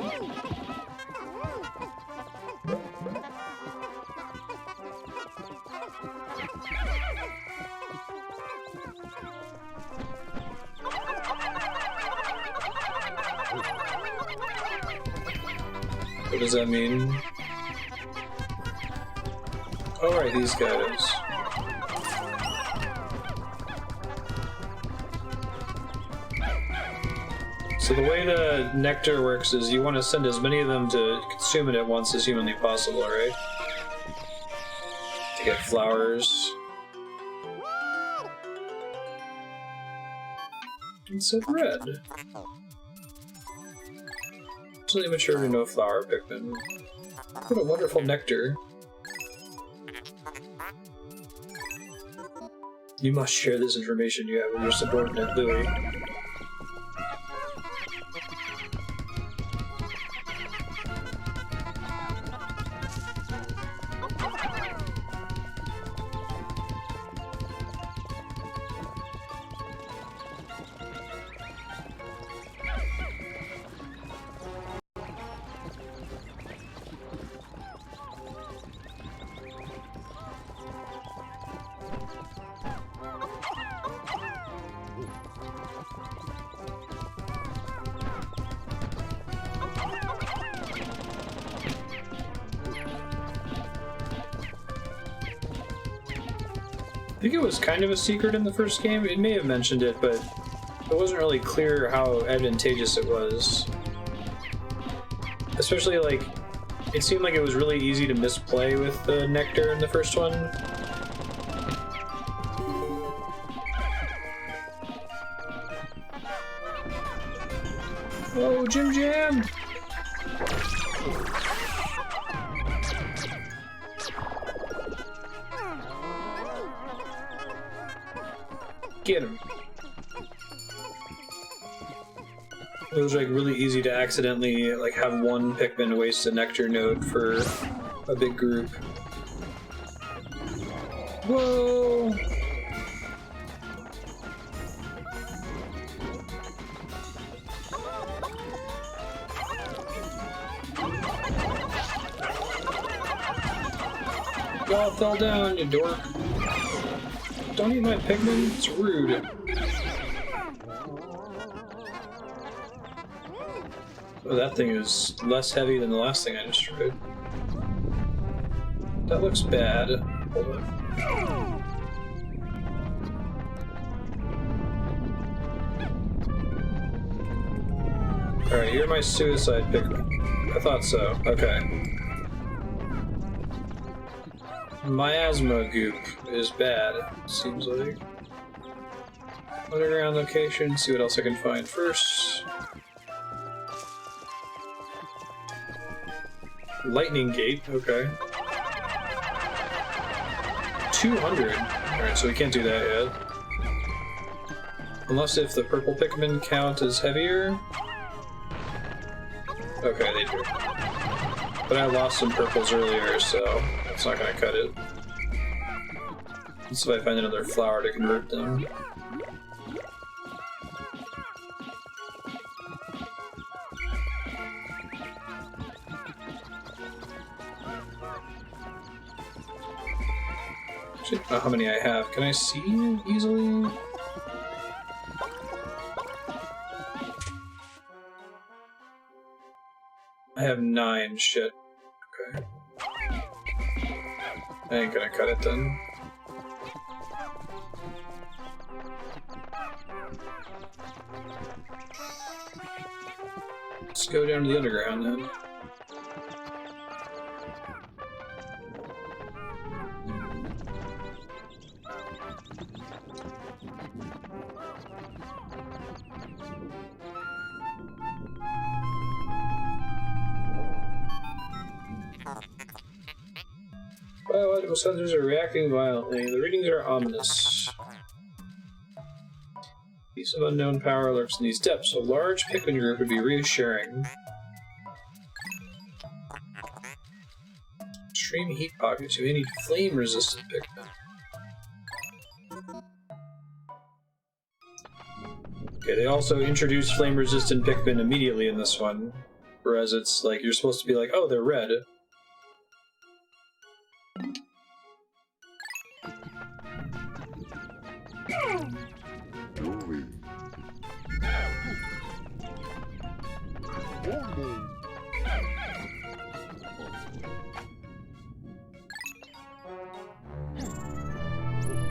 What does that mean? Oh, right, these guys. So the way the nectar works is you want to send as many of them to consume it at once as humanly possible, right? To get flowers. And so red. Absolutely mature to no flower Pikmin. What a wonderful nectar. You must share this information you have with your subordinate, Louis. I think it was kind of a secret in the first game. It may have mentioned it, but it wasn't really clear how advantageous it was. Especially, like, it seemed like it was really easy to misplay with the nectar in the first one. Oh, Jim Jam! Get him. It was like really easy to accidentally like have one Pikmin waste a nectar node for a big group. Whoa! Y'all fell down, you dork. Don't eat my Pikmin, it's rude. Oh, that thing is less heavy than the last thing I destroyed. That looks bad. Hold on. Alright, you're my suicide Pikmin. I thought so. Okay. Miasma goop is bad, seems like. Underground location, see what else I can find first. Lightning gate, okay. 200. Alright, so we can't do that yet. Unless if the purple Pikmin count as heavier. Okay, they do. But I lost some purples earlier, so that's not gonna cut it. Let's see if I find another flower to convert them. I don't know how many I have. Can I see easily? I have 9. Shit. Okay. I ain't gonna cut it then. Let's go down to the underground then. Biological sensors are reacting violently. The readings are ominous. Piece of unknown power lurks in these depths. A large Pikmin group would be reassuring. Extreme heat pockets. You may need flame-resistant Pikmin. Okay, they also introduced flame-resistant Pikmin immediately in this one. Whereas it's like, you're supposed to be like, oh, they're red.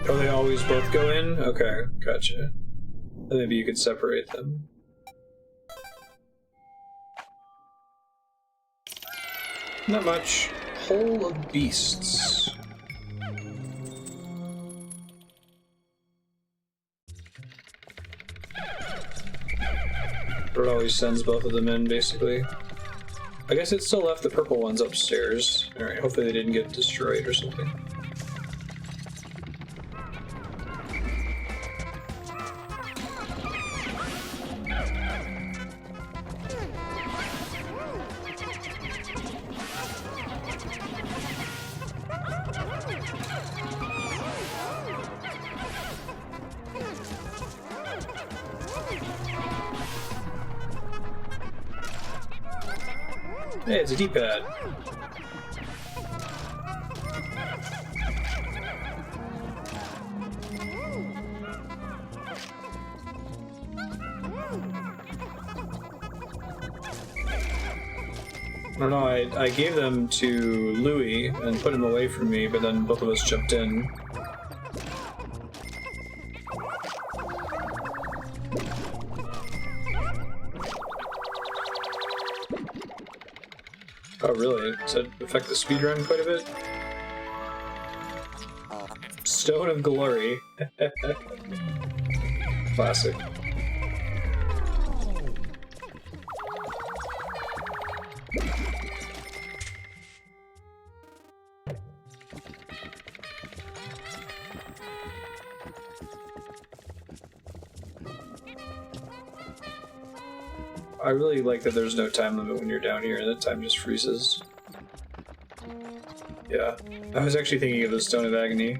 Oh, they always both go in? Okay, gotcha. Then maybe you could separate them. Not much. Hole of Beasts. It always sends both of them in, basically. I guess it still left the purple ones upstairs. Alright, hopefully they didn't get destroyed or something. Hey, it's a D-pad. I don't know, I gave them to Louis and put him away from me, but then both of us jumped in. Oh, really? Does that affect the speedrun quite a bit? Stone of Glory. Classic. I really like that there's no time limit when you're down here, that time just freezes. Yeah. I was actually thinking of the Stone of Agony.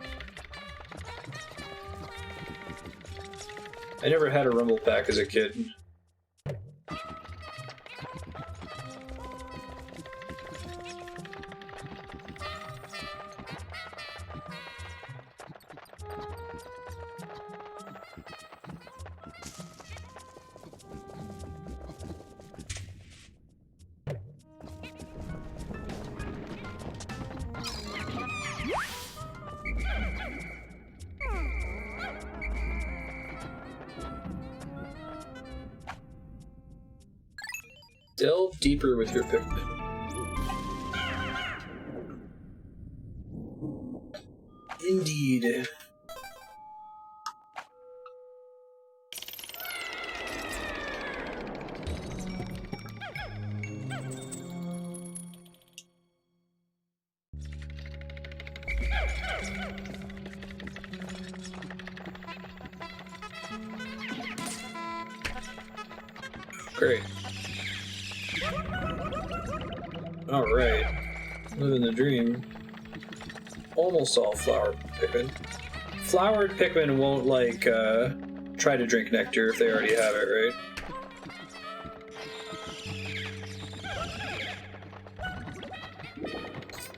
I never had a Rumble Pack as a kid. Delve deeper with your Pikmin. Indeed. Great. Alright. Living the dream. Almost all flowered Pikmin. Flowered Pikmin won't, like, try to drink nectar if they already have it, right?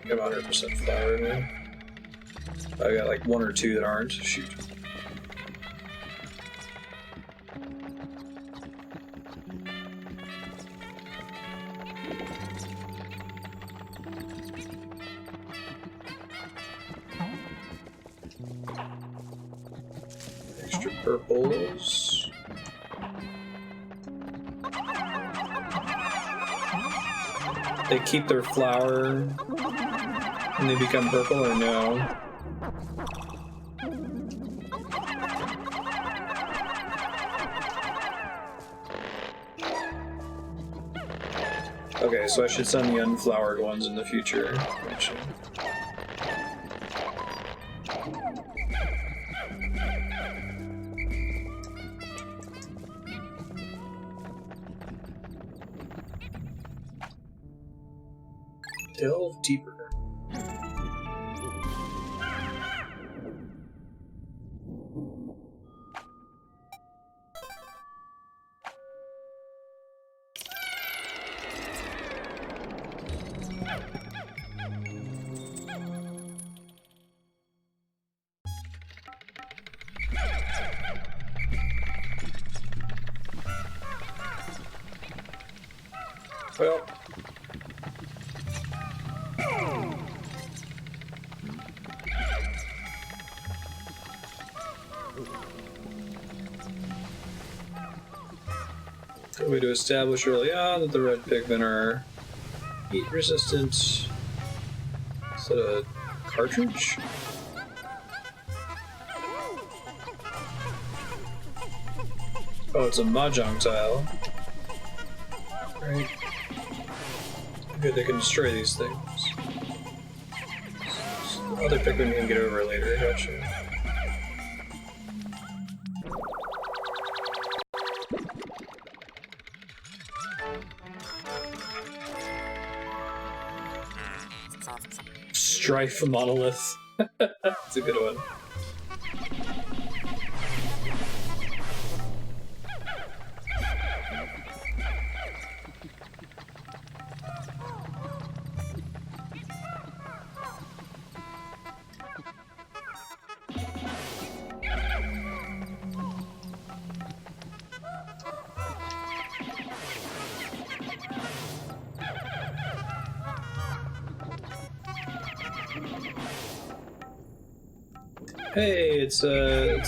I'm 100% flowered now. I got like 1 or 2 that aren't. Shoot. Extra purples. They keep their flower and they become purple, or no? Okay, so I should send the unflowered ones in the future. Actually. Delve deeper. Well, good way to establish early on that the red Pikmin are heat resistant. Is that a cartridge? Oh, it's a mahjong tile. Right. Good, they can destroy these things. Other Pikmin can get over later, gotcha. Strife monolith. That's a good one. Hey, it's a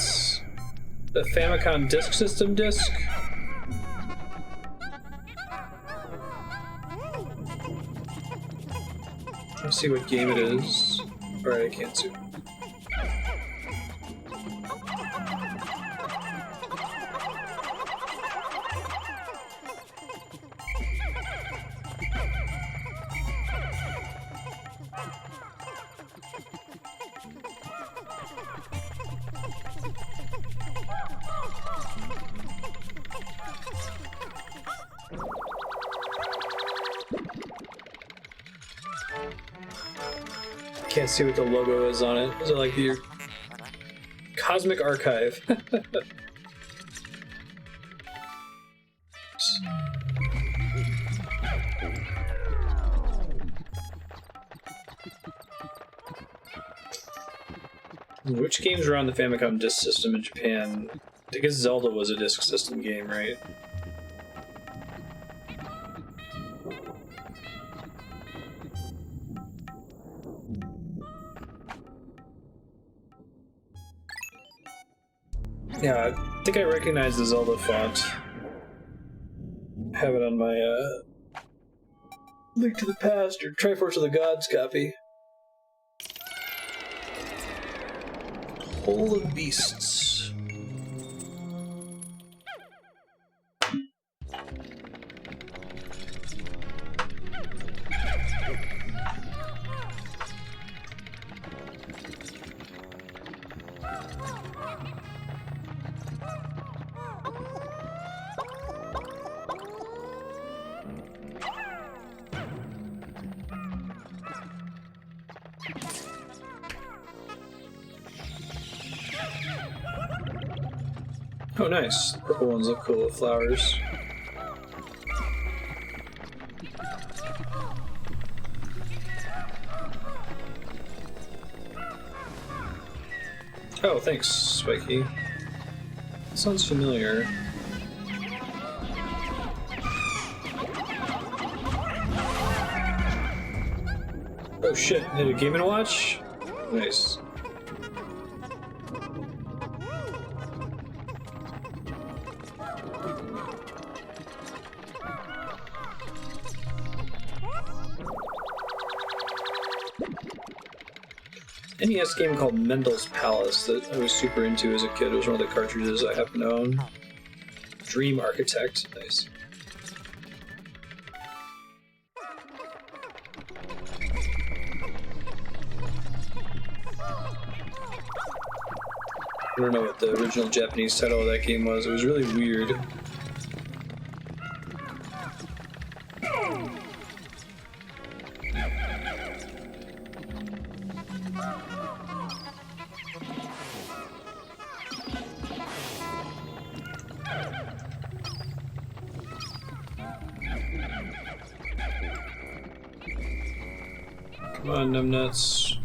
Famicom Disk System disc. Let's see what game it is. Alright, I can't see. Can't see what the logo is on it. Is it like your Cosmic Archive? Which games were on the Famicom Disk System in Japan? I guess Zelda was a Disk System game, right? Yeah, I think I recognize the Zelda font. I have it on my Link to the Past or Triforce of the Gods copy. Hole of Beasts. Oh, nice. The purple ones look cool with flowers. Oh, thanks, Spiky. That sounds familiar. Oh shit, hit a Game & Watch? Nice. NES game called Mendel's Palace that I was super into as a kid. It was one of the cartridges I happen to own. Dream Architect. Nice. I don't know what the original Japanese title of that game was. It was really weird. Come on, numbnuts.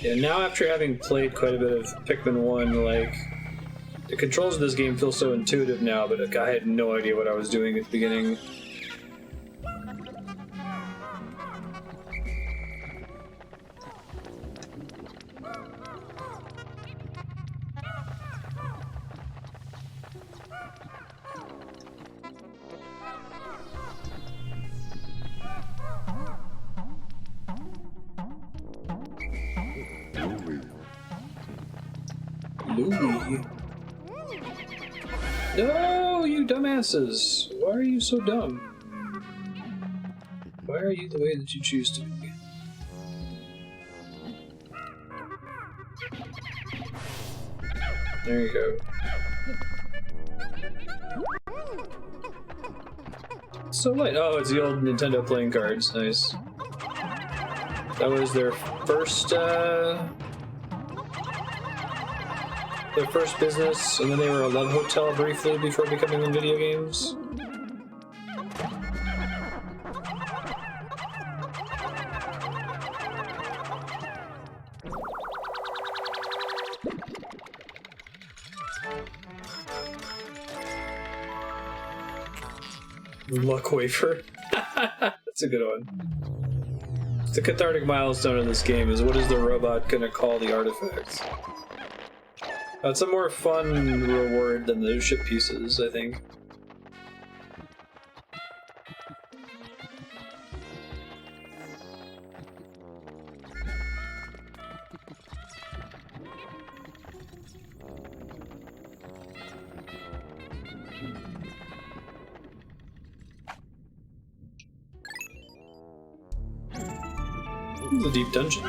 Yeah, now after having played quite a bit of Pikmin 1, like, the controls of this game feel so intuitive now, but I had no idea what I was doing at the beginning. Louie. No, you dumbasses! Why are you so dumb? Why are you the way that you choose to be? There you go. So light. Oh, it's the old Nintendo playing cards. Nice. That was their first business, and then they were a love hotel briefly before becoming in video games. Luck wafer. That's a good one. The cathartic milestone in this game is, what is the robot gonna call the artifacts? That's a more fun reward than the ship pieces, I think. It's a deep dungeon.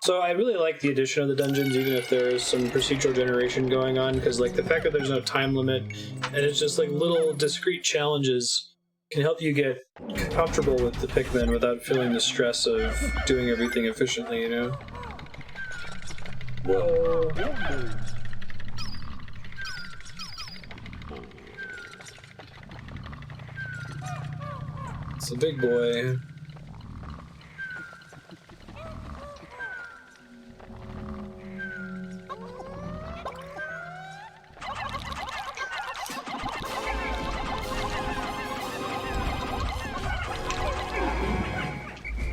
So I really like the addition of the dungeons, even if there is some procedural generation going on, because like the fact that there's no time limit and it's just like little discrete challenges can help you get comfortable with the Pikmin without feeling the stress of doing everything efficiently, you know? Whoa. It's a big boy.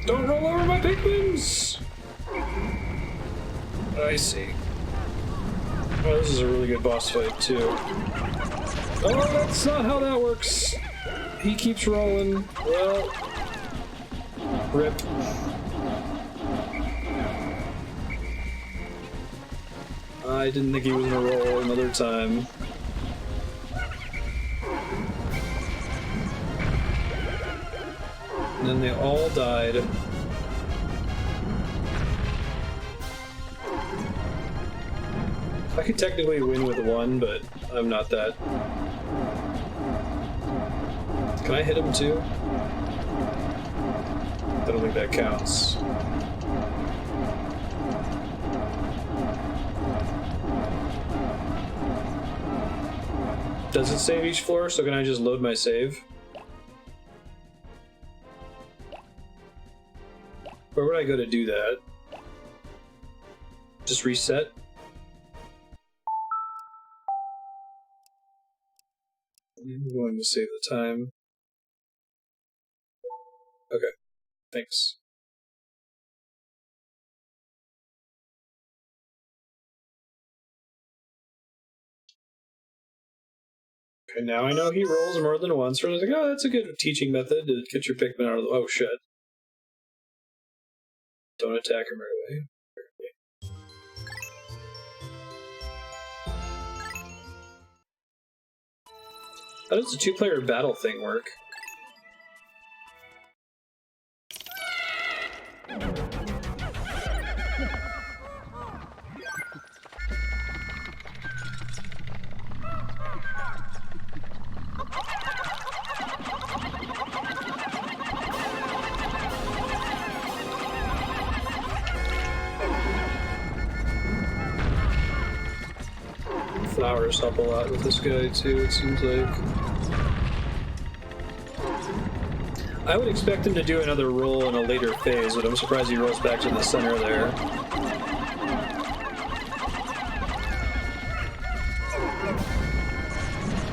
Don't roll over my Pikmins! I see. Oh, this is a really good boss fight, too. Oh, that's not how that works. He keeps rolling. Well, rip. I didn't think he was gonna roll another time. And then they all died. I could technically win with one, but I'm not that. Can I hit him too? I don't think that counts. Does it save each floor, so can I just load my save? Where would I go to do that? Just reset? I'm going to save the time. Okay, thanks. Okay, now I know he rolls more than once. I was like, oh, that's a good teaching method to get your Pikmin out of the... Oh, shit. Don't attack him right away. How does the two-player battle thing work? Flowers help a lot with this guy too, it seems like. I would expect him to do another roll in a later phase, but I'm surprised he rolls back to the center there.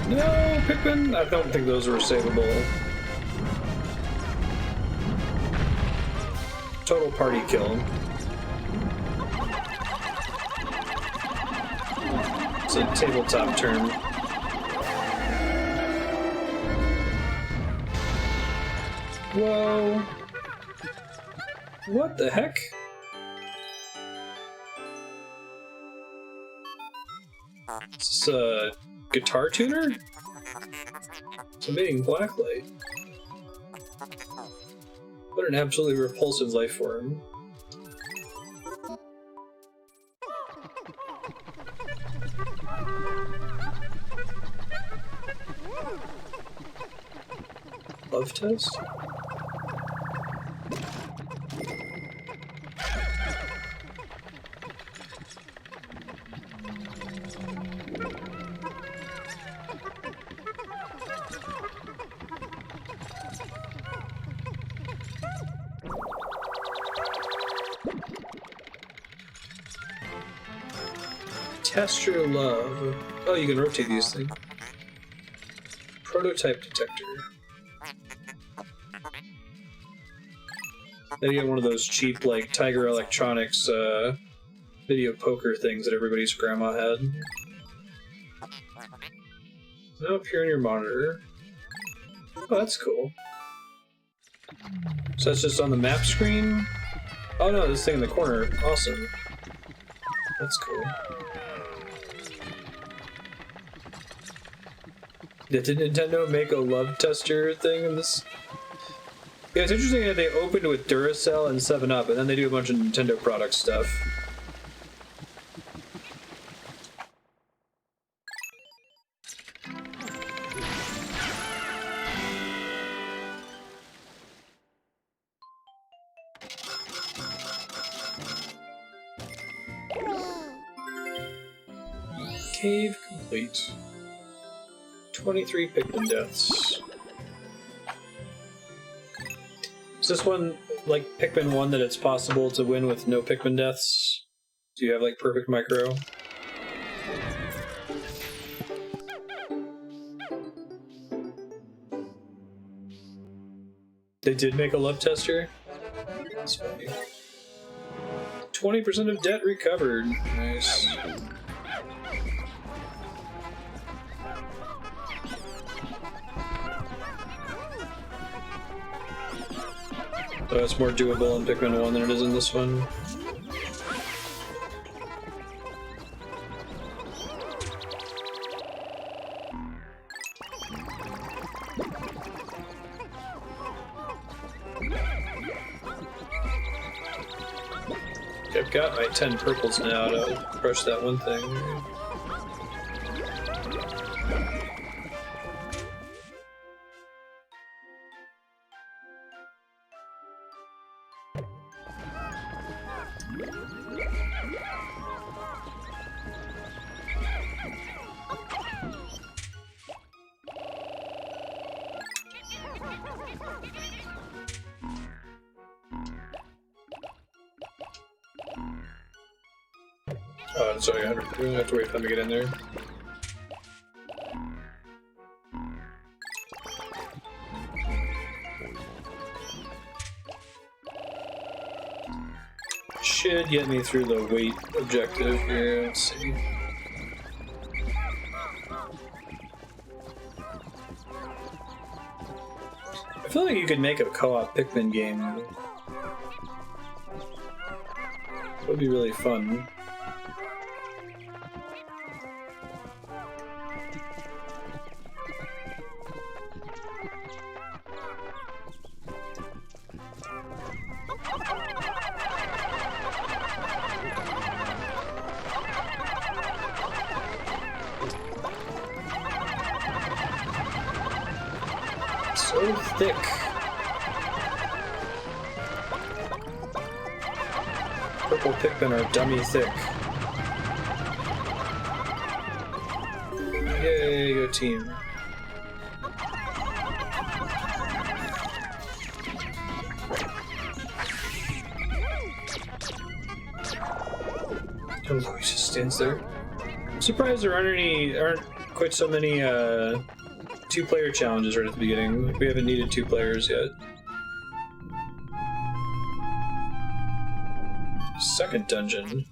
No, Pikmin! I don't think those were savable. Total party kill. It's a tabletop term. Whoa. What the heck? Is this a guitar tuner? It's emitting blacklight. What an absolutely repulsive life form. Love test? Test your love. Oh, you can rotate these things. Prototype detector. Then you get one of those cheap, like, Tiger Electronics, video poker things that everybody's grandma had. Now appear on your monitor. Oh, that's cool. So that's just on the map screen? Oh no, this thing in the corner. Awesome. That's cool. Did Nintendo make a love tester thing in this? Yeah, it's interesting that they opened with Duracell and 7-Up, and then they do a bunch of Nintendo product stuff. Cave complete. 23 Pikmin deaths. Is this one like Pikmin 1 that it's possible to win with no Pikmin deaths? Do you have like perfect micro? They did make a love tester? That's funny. 20% of debt recovered. Nice. So it's more doable in Pikmin 1 than it is in this one. I've got my 10 purples now to crush that one thing. Oh, it's only 100. We don't have to wait for them to get in there. Should get me through the weight objective here. Let's see. I feel like you could make a co-op Pikmin game. That would be really fun. So thick. Purple Pikmin are dummy thick. Yay, go team. Oh, he just stands there. I'm surprised there aren't quite so many two-player challenges right at the beginning. Like, we haven't needed 2 players yet. Second dungeon.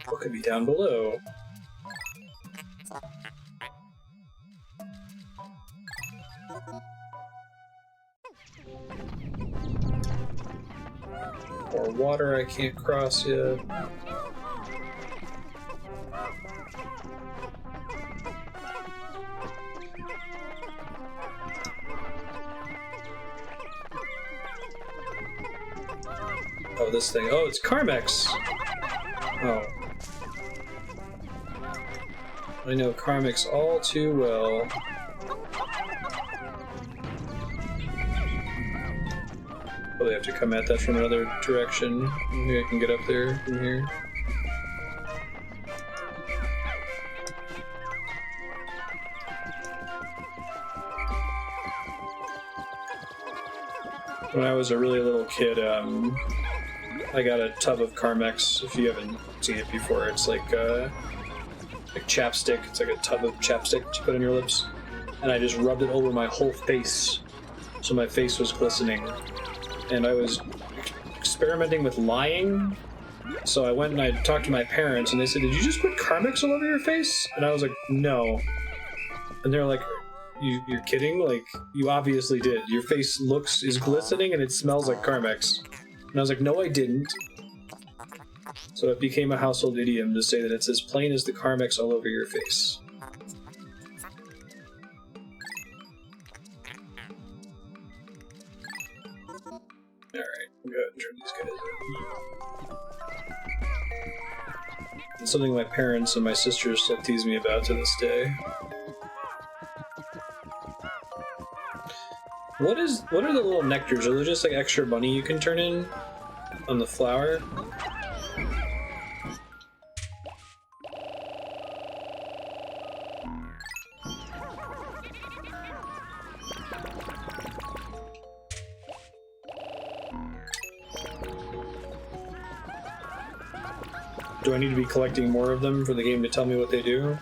What could be down below? More water I can't cross yet. Oh, this thing. Oh, it's Carmex! Oh. I know Carmex all too well. Probably have to come at that from another direction. Maybe I can get up there from here. When I was a really little kid, I got a tub of Carmex. If you haven't seen it before, it's like chapstick. It's like a tub of chapstick to put on your lips. And I just rubbed it over my whole face, so my face was glistening. And I was experimenting with lying, so I went and I talked to my parents, and they said, "Did you just put Carmex all over your face?" And I was like, "No." And they're like, You're kidding? Like, you obviously did. Your face is glistening and it smells like Carmex." And I was like, "No, I didn't." So it became a household idiom to say that it's as plain as the Carmex all over your face. Alright, we'll go ahead and turn these guys in. It's something my parents and my sisters still tease me about to this day. What are the little nectars? Are they just like extra money you can turn in on the flower? Do I need to be collecting more of them for the game to tell me what they do?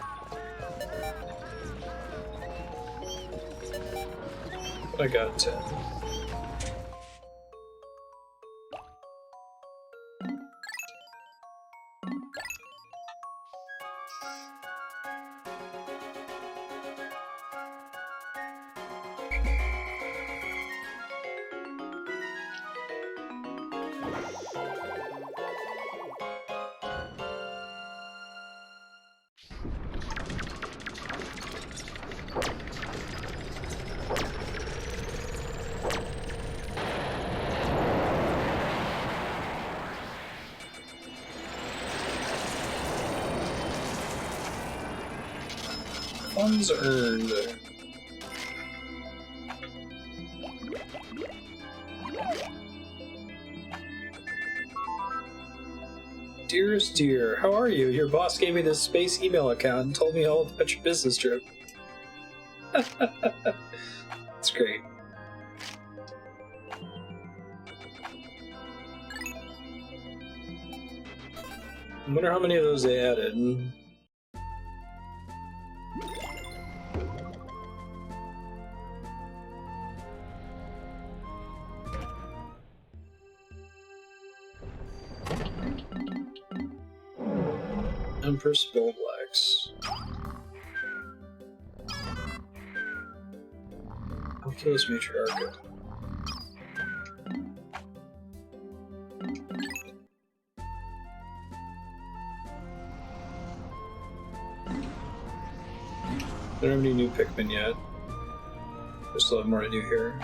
I got 10. Funds earned. Dearest dear, how are you? Your boss gave me this space email account and told me all about your business trip. That's great. I wonder how many of those they added. Empress Bullblacks. I'll kill this matriarch. I don't have any new Pikmin yet. I still have more to do here.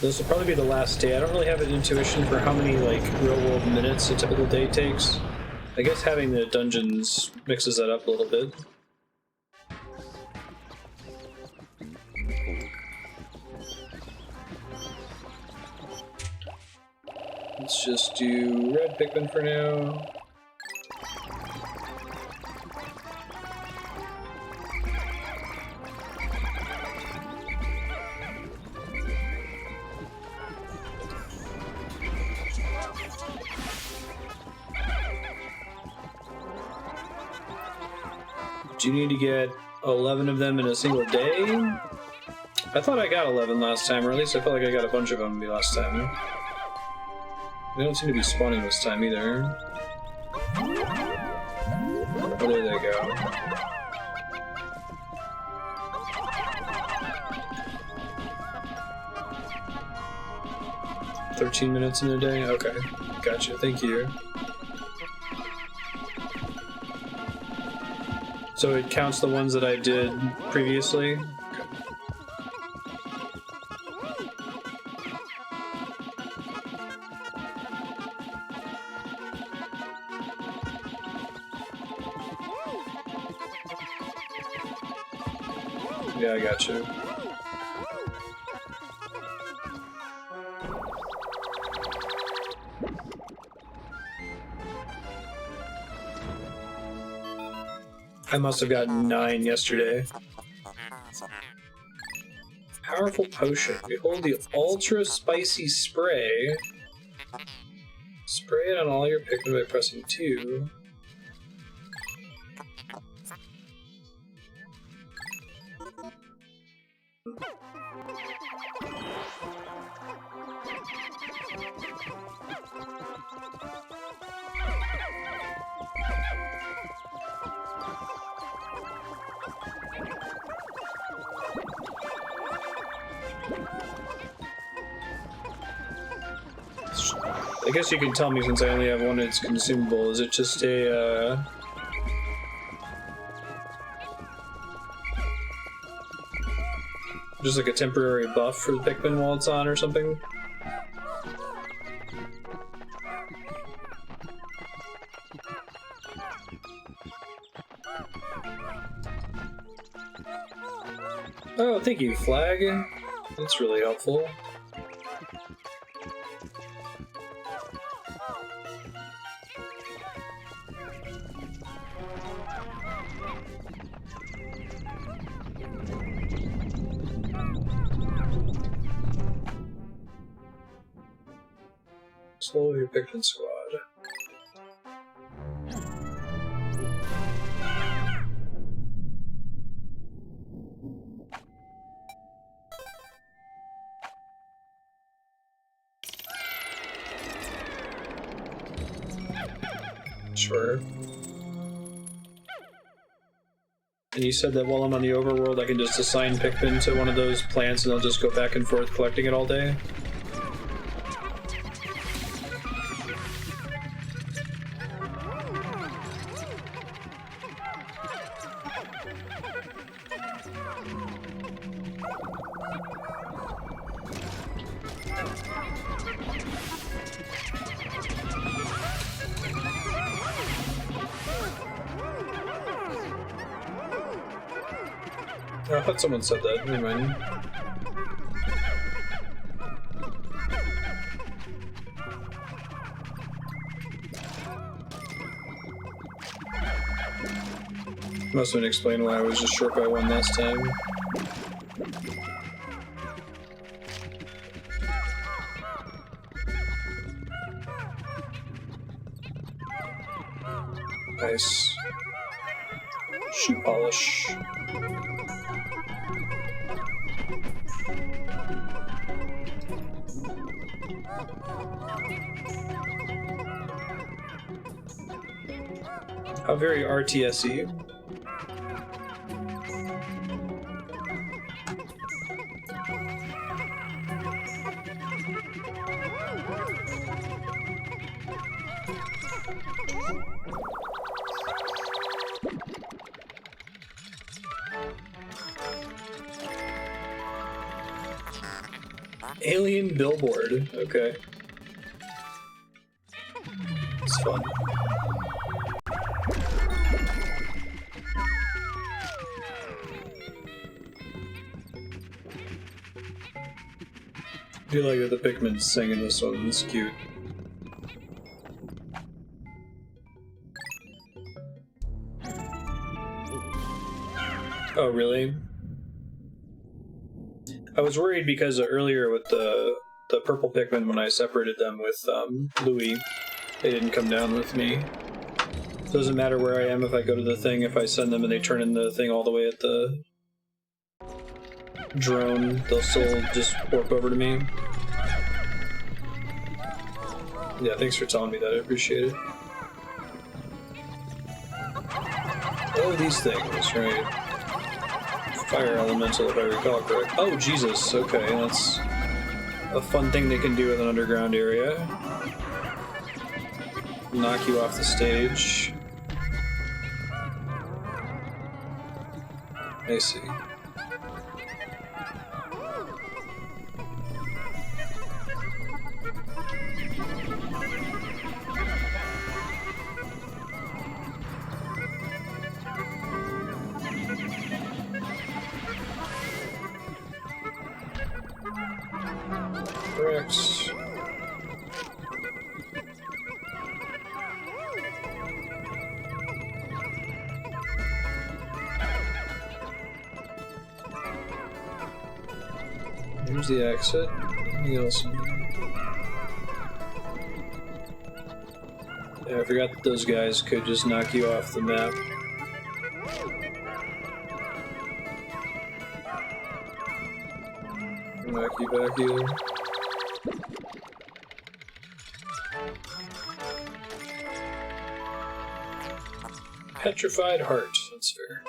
This will probably be the last day. I don't really have an intuition for how many like real-world minutes a typical day takes. I guess having the dungeons mixes that up a little bit. Let's just do red Pikmin for now. Do you need to get 11 of them in a single day? I thought I got 11 last time, or at least I felt like I got a bunch of them the last time. They don't seem to be spawning this time either. Oh, there they go. "13 minutes in a day? Okay. Gotcha. Thank you. So it counts the ones that I did previously? Okay. Yeah, I got you. I must have gotten 9 yesterday. Powerful potion. Behold the ultra spicy spray. Spray it on all your Pikmin by pressing 2. I guess you can tell me since I only have one that's consumable. Is it just a, just like a temporary buff for the Pikmin while it's on or something? Oh, thank you, Flag. That's really helpful. Slow your Pikmin squad. Sure. And you said that while I'm on the overworld I can just assign Pikmin to one of those plants and they'll just go back and forth collecting it all day? thought someone said that. Never mind. Must have explained why I was just short by 1 last time. Nice. Shoe polish. How very RTS-y. Alien billboard. Okay. It's fun. I do like that the Pikmin singing this one. It's cute. Oh, really? I was worried because earlier with the purple Pikmin, when I separated them with Louie, they didn't come down with me. Doesn't matter where I am if I go to the thing, if I send them and they turn in the thing all the way at the drone, they'll still just warp over to me. Yeah, thanks for telling me that, I appreciate it. Oh, these things, right. Fire elemental, if I recall correct. Oh, Jesus, okay, that's a fun thing they can do with an underground area. Knock you off the stage. I see. Correct. Here's the exit. Anything else in here? Yeah, I forgot that those guys could just knock you off the map. Knock you back either. Petrified heart. That's fair.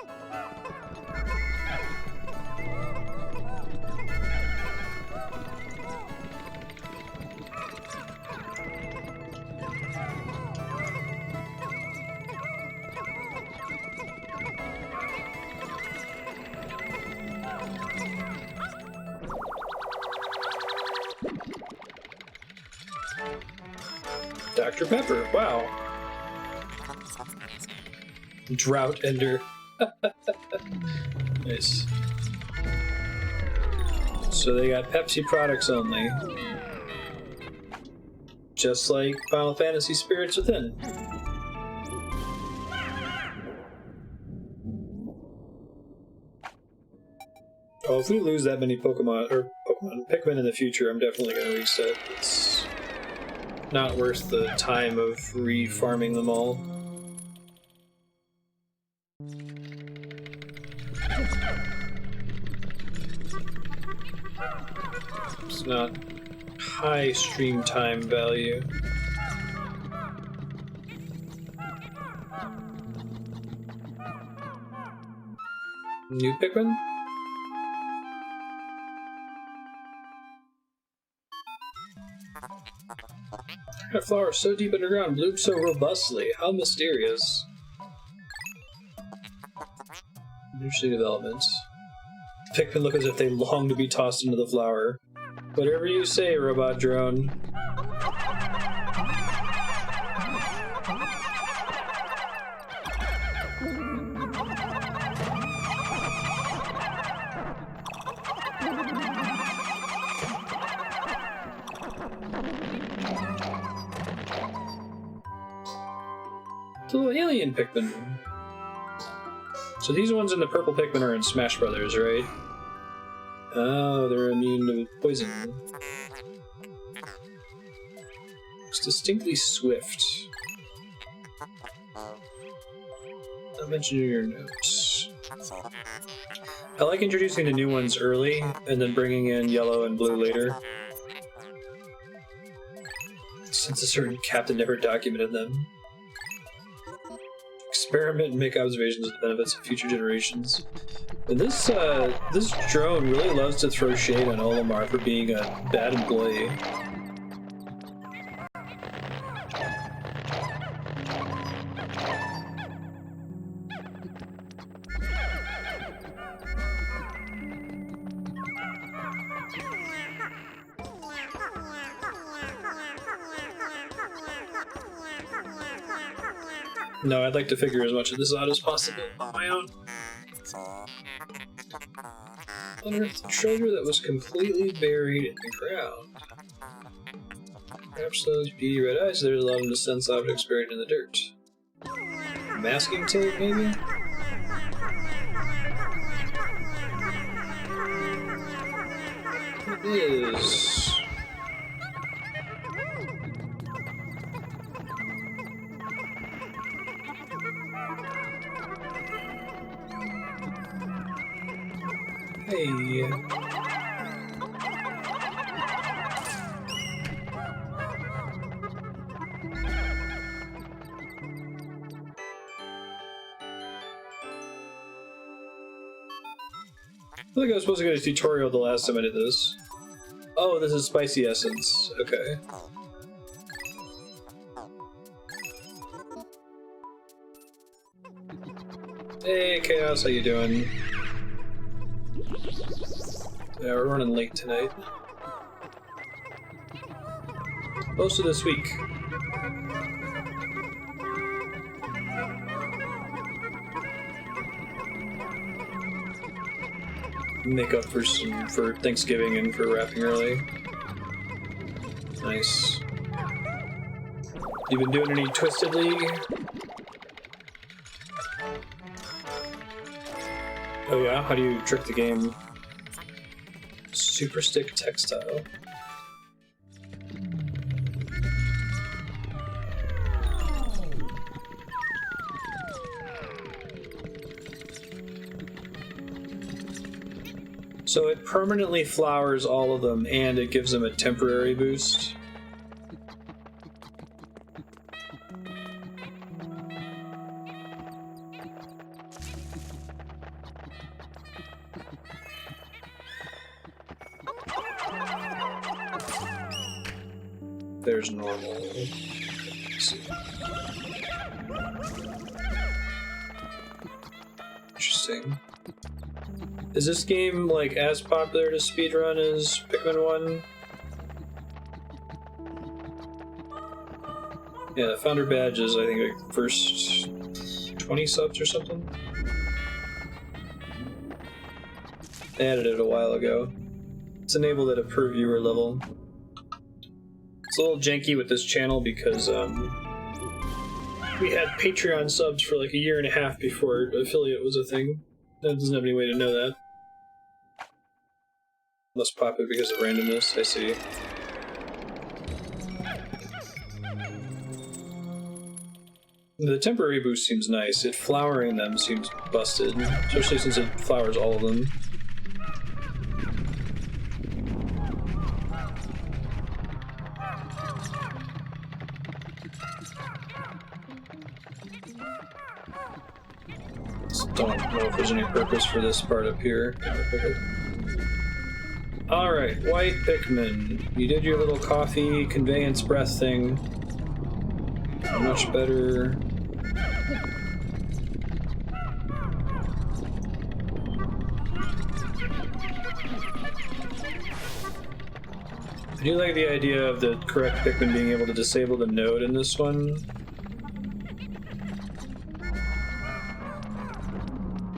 Dr. Pepper, wow. Drought Ender. Nice. So they got Pepsi products only. Just like Final Fantasy Spirits Within. Oh, if we lose that many Pikmin in the future, I'm definitely going to reset. It's not worth the time of re-farming them all. It's not high stream time value. New Pikmin? A flower so deep underground bloomed so robustly. How mysterious. Interesting developments. Pikmin look as if they long to be tossed into the flower. Whatever you say, robot drone. It's a little alien Pikmin. So these ones in the purple Pikmin are in Smash Brothers, right? Oh, they're immune to poison. Looks distinctly swift. Not mentioned in your notes. I like introducing the new ones early, and then bringing in yellow and blue later. Since a certain captain never documented them. Experiment and make observations of the benefits of future generations. And this drone really loves to throw shade on Olimar for being a bad employee. No, I'd like to figure as much of this out as possible on my own. Unearthed treasure that was completely buried in the ground. Perhaps those beady red eyes there allow them to sense objects buried in the dirt. Masking tape, maybe? It is. Hey. I feel like I was supposed to get a tutorial the last time I did this. Oh, this is spicy essence. Okay. Hey, Chaos, how you doing? Yeah, we're running late tonight. Most of this week. Make up for Thanksgiving and for wrapping early. Nice. You been doing any Twisted League? Oh yeah? How do you trick the game? Super Stick Textile. So it permanently flowers all of them, and it gives them a temporary boost. There's normal. Let's see. Interesting. Is this game like as popular to speedrun as Pikmin 1? Yeah, the founder badge is I think like first 20 subs or something. They added it a while ago. It's enabled at a per viewer level. It's a little janky with this channel because we had Patreon subs for like a year and a half before affiliate was a thing. That doesn't have any way to know that. Must pop it because of randomness, I see. The temporary boost seems nice. It flowering them seems busted, especially since it flowers all of them. Don't know if there's any purpose for this part up here. Alright, white Pikmin. You did your little coffee conveyance breath thing. Much better. I do like the idea of the correct Pikmin being able to disable the node in this one.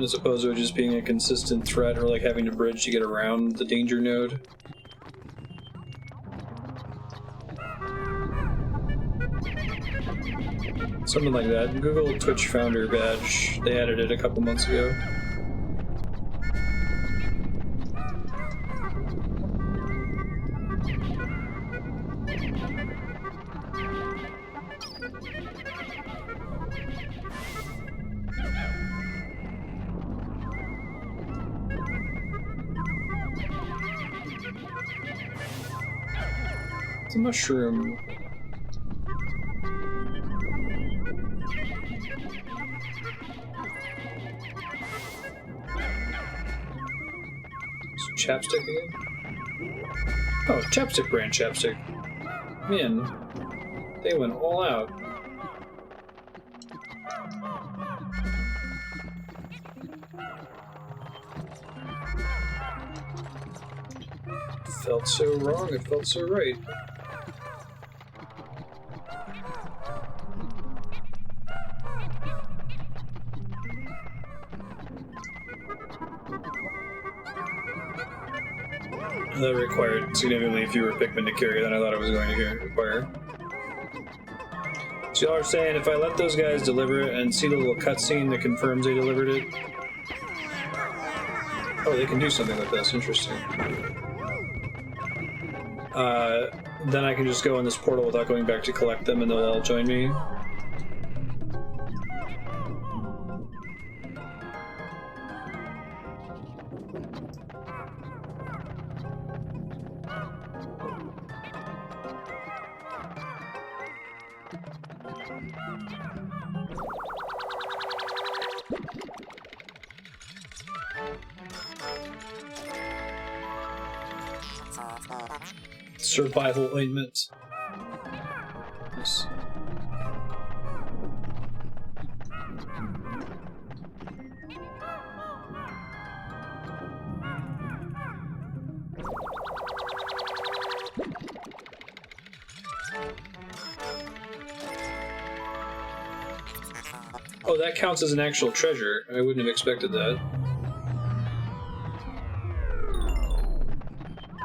As opposed to it just being a consistent threat or like having to bridge to get around the danger node. Something like that. Google Twitch founder badge. They added it a couple months ago. It's a mushroom. Chapstick again? Oh, Chapstick brand chapstick. Man, they went all out. Felt so wrong, it felt so right. That required significantly fewer Pikmin to carry than I thought it was going to require. So y'all are saying if I let those guys deliver it and see the little cutscene that confirms they delivered it... Oh, they can do something with this. Interesting. Then I can just go in this portal without going back to collect them and they'll all join me. Survival ointment. Nice. Oh, that counts as an actual treasure. I wouldn't have expected that.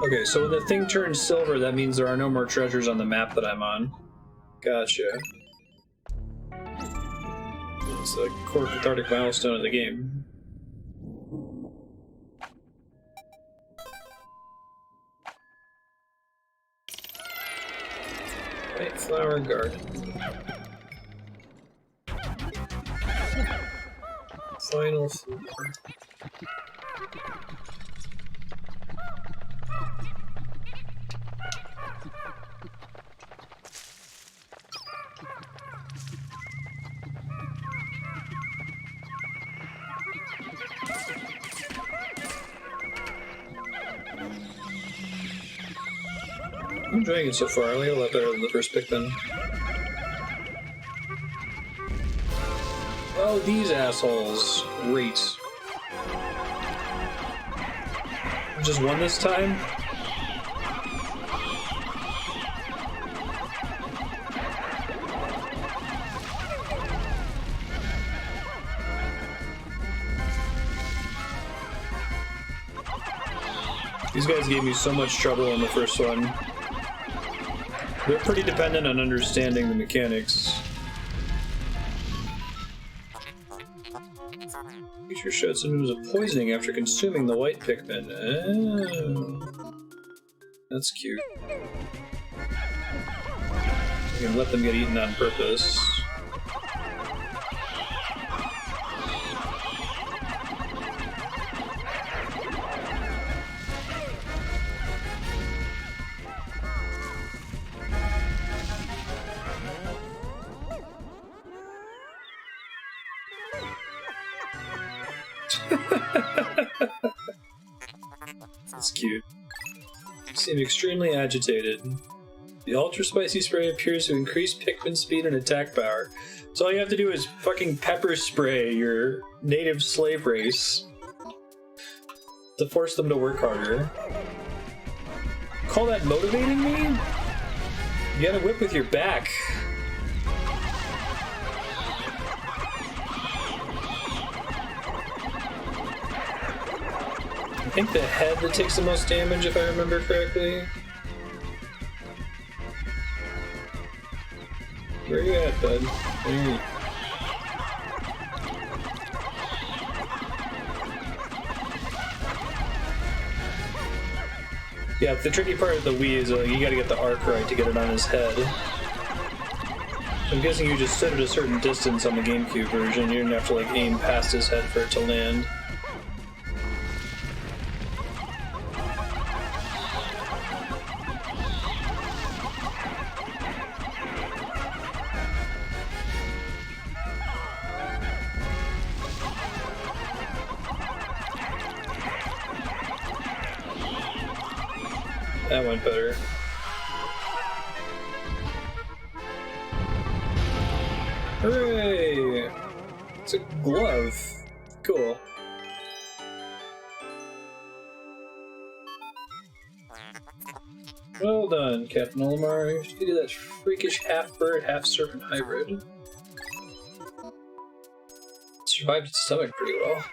Okay, so when the thing turns silver, that means there are no more treasures on the map that I'm on. Gotcha. It's the core cathartic milestone of the game. White flower garden. Final floor. I'm enjoying it so far. I like it a lot better than the first Pikmin. Oh, these assholes. Great. Just one this time? These guys gave me so much trouble in the first one. They're pretty dependent on understanding the mechanics. Creature showed symptoms of poisoning after consuming the white Pikmin. Oh. That's cute. You can let them get eaten on purpose. That's cute. You seem extremely agitated. The ultra spicy spray appears to increase Pikmin speed and attack power. So all you have to do is fucking pepper spray your native slave race to force them to work harder. Call that motivating me? You gotta whip with your back. I think the head that takes the most damage, if I remember correctly. Where you at, bud? There. Yeah, the tricky part of the Wii is you gotta get the arc right to get it on his head. I'm guessing you just stood at a certain distance on the GameCube version. You didn't have to like aim past his head for it to land. That went better. Hooray! It's a glove. Cool. Well done, Captain Olimar. You should do that freakish half-bird, half-serpent hybrid. Survived its stomach pretty well.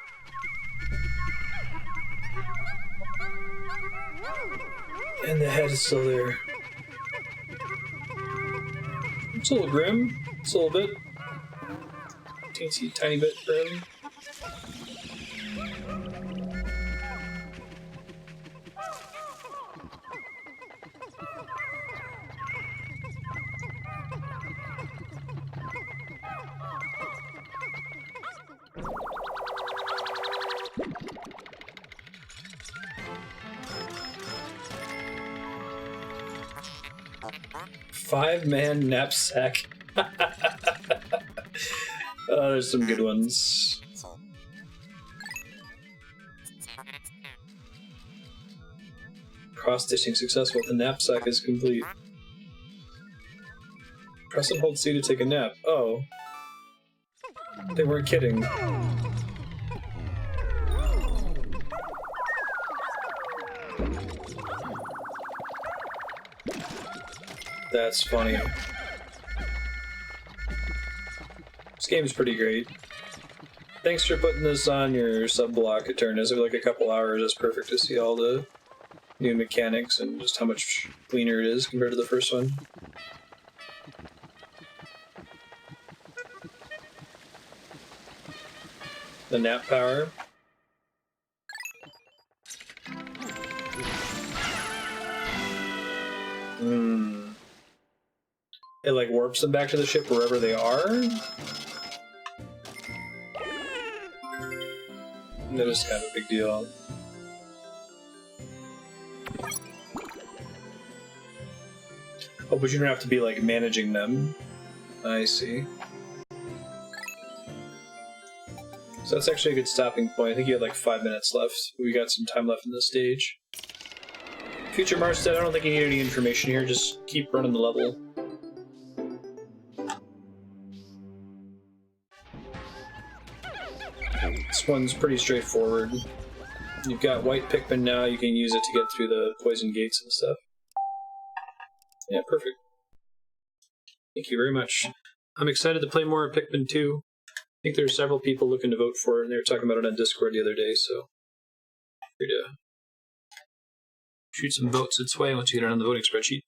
And the head is still there. It's a little grim. It's a little bit. Teensy tiny bit grim. Five-man knapsack. Oh, there's some good ones. Cross-stitching successful. The knapsack is complete. Press and hold C to take a nap. Oh. They weren't kidding. That's funny. This game is pretty great. Thanks for putting this on your sub-block, Eternus. Every like a couple hours, it's perfect to see all the new mechanics and just how much cleaner it is compared to the first one. The nap power. It like warps them back to the ship wherever they are? That is kind of a big deal. Oh, but you don't have to be like managing them. I see. So that's actually a good stopping point. I think you had like 5 minutes left. We got some time left in this stage. Future Marstead, I don't think you need any information here. Just keep running the level. This one's pretty straightforward. You've got white Pikmin now, you can use it to get through the poison gates and stuff. Yeah, perfect. Thank you very much. I'm excited to play more Pikmin 2. I think there's several people looking to vote for it, and they were talking about it on Discord the other day, so free to shoot some votes its way once you get it on the voting spreadsheet.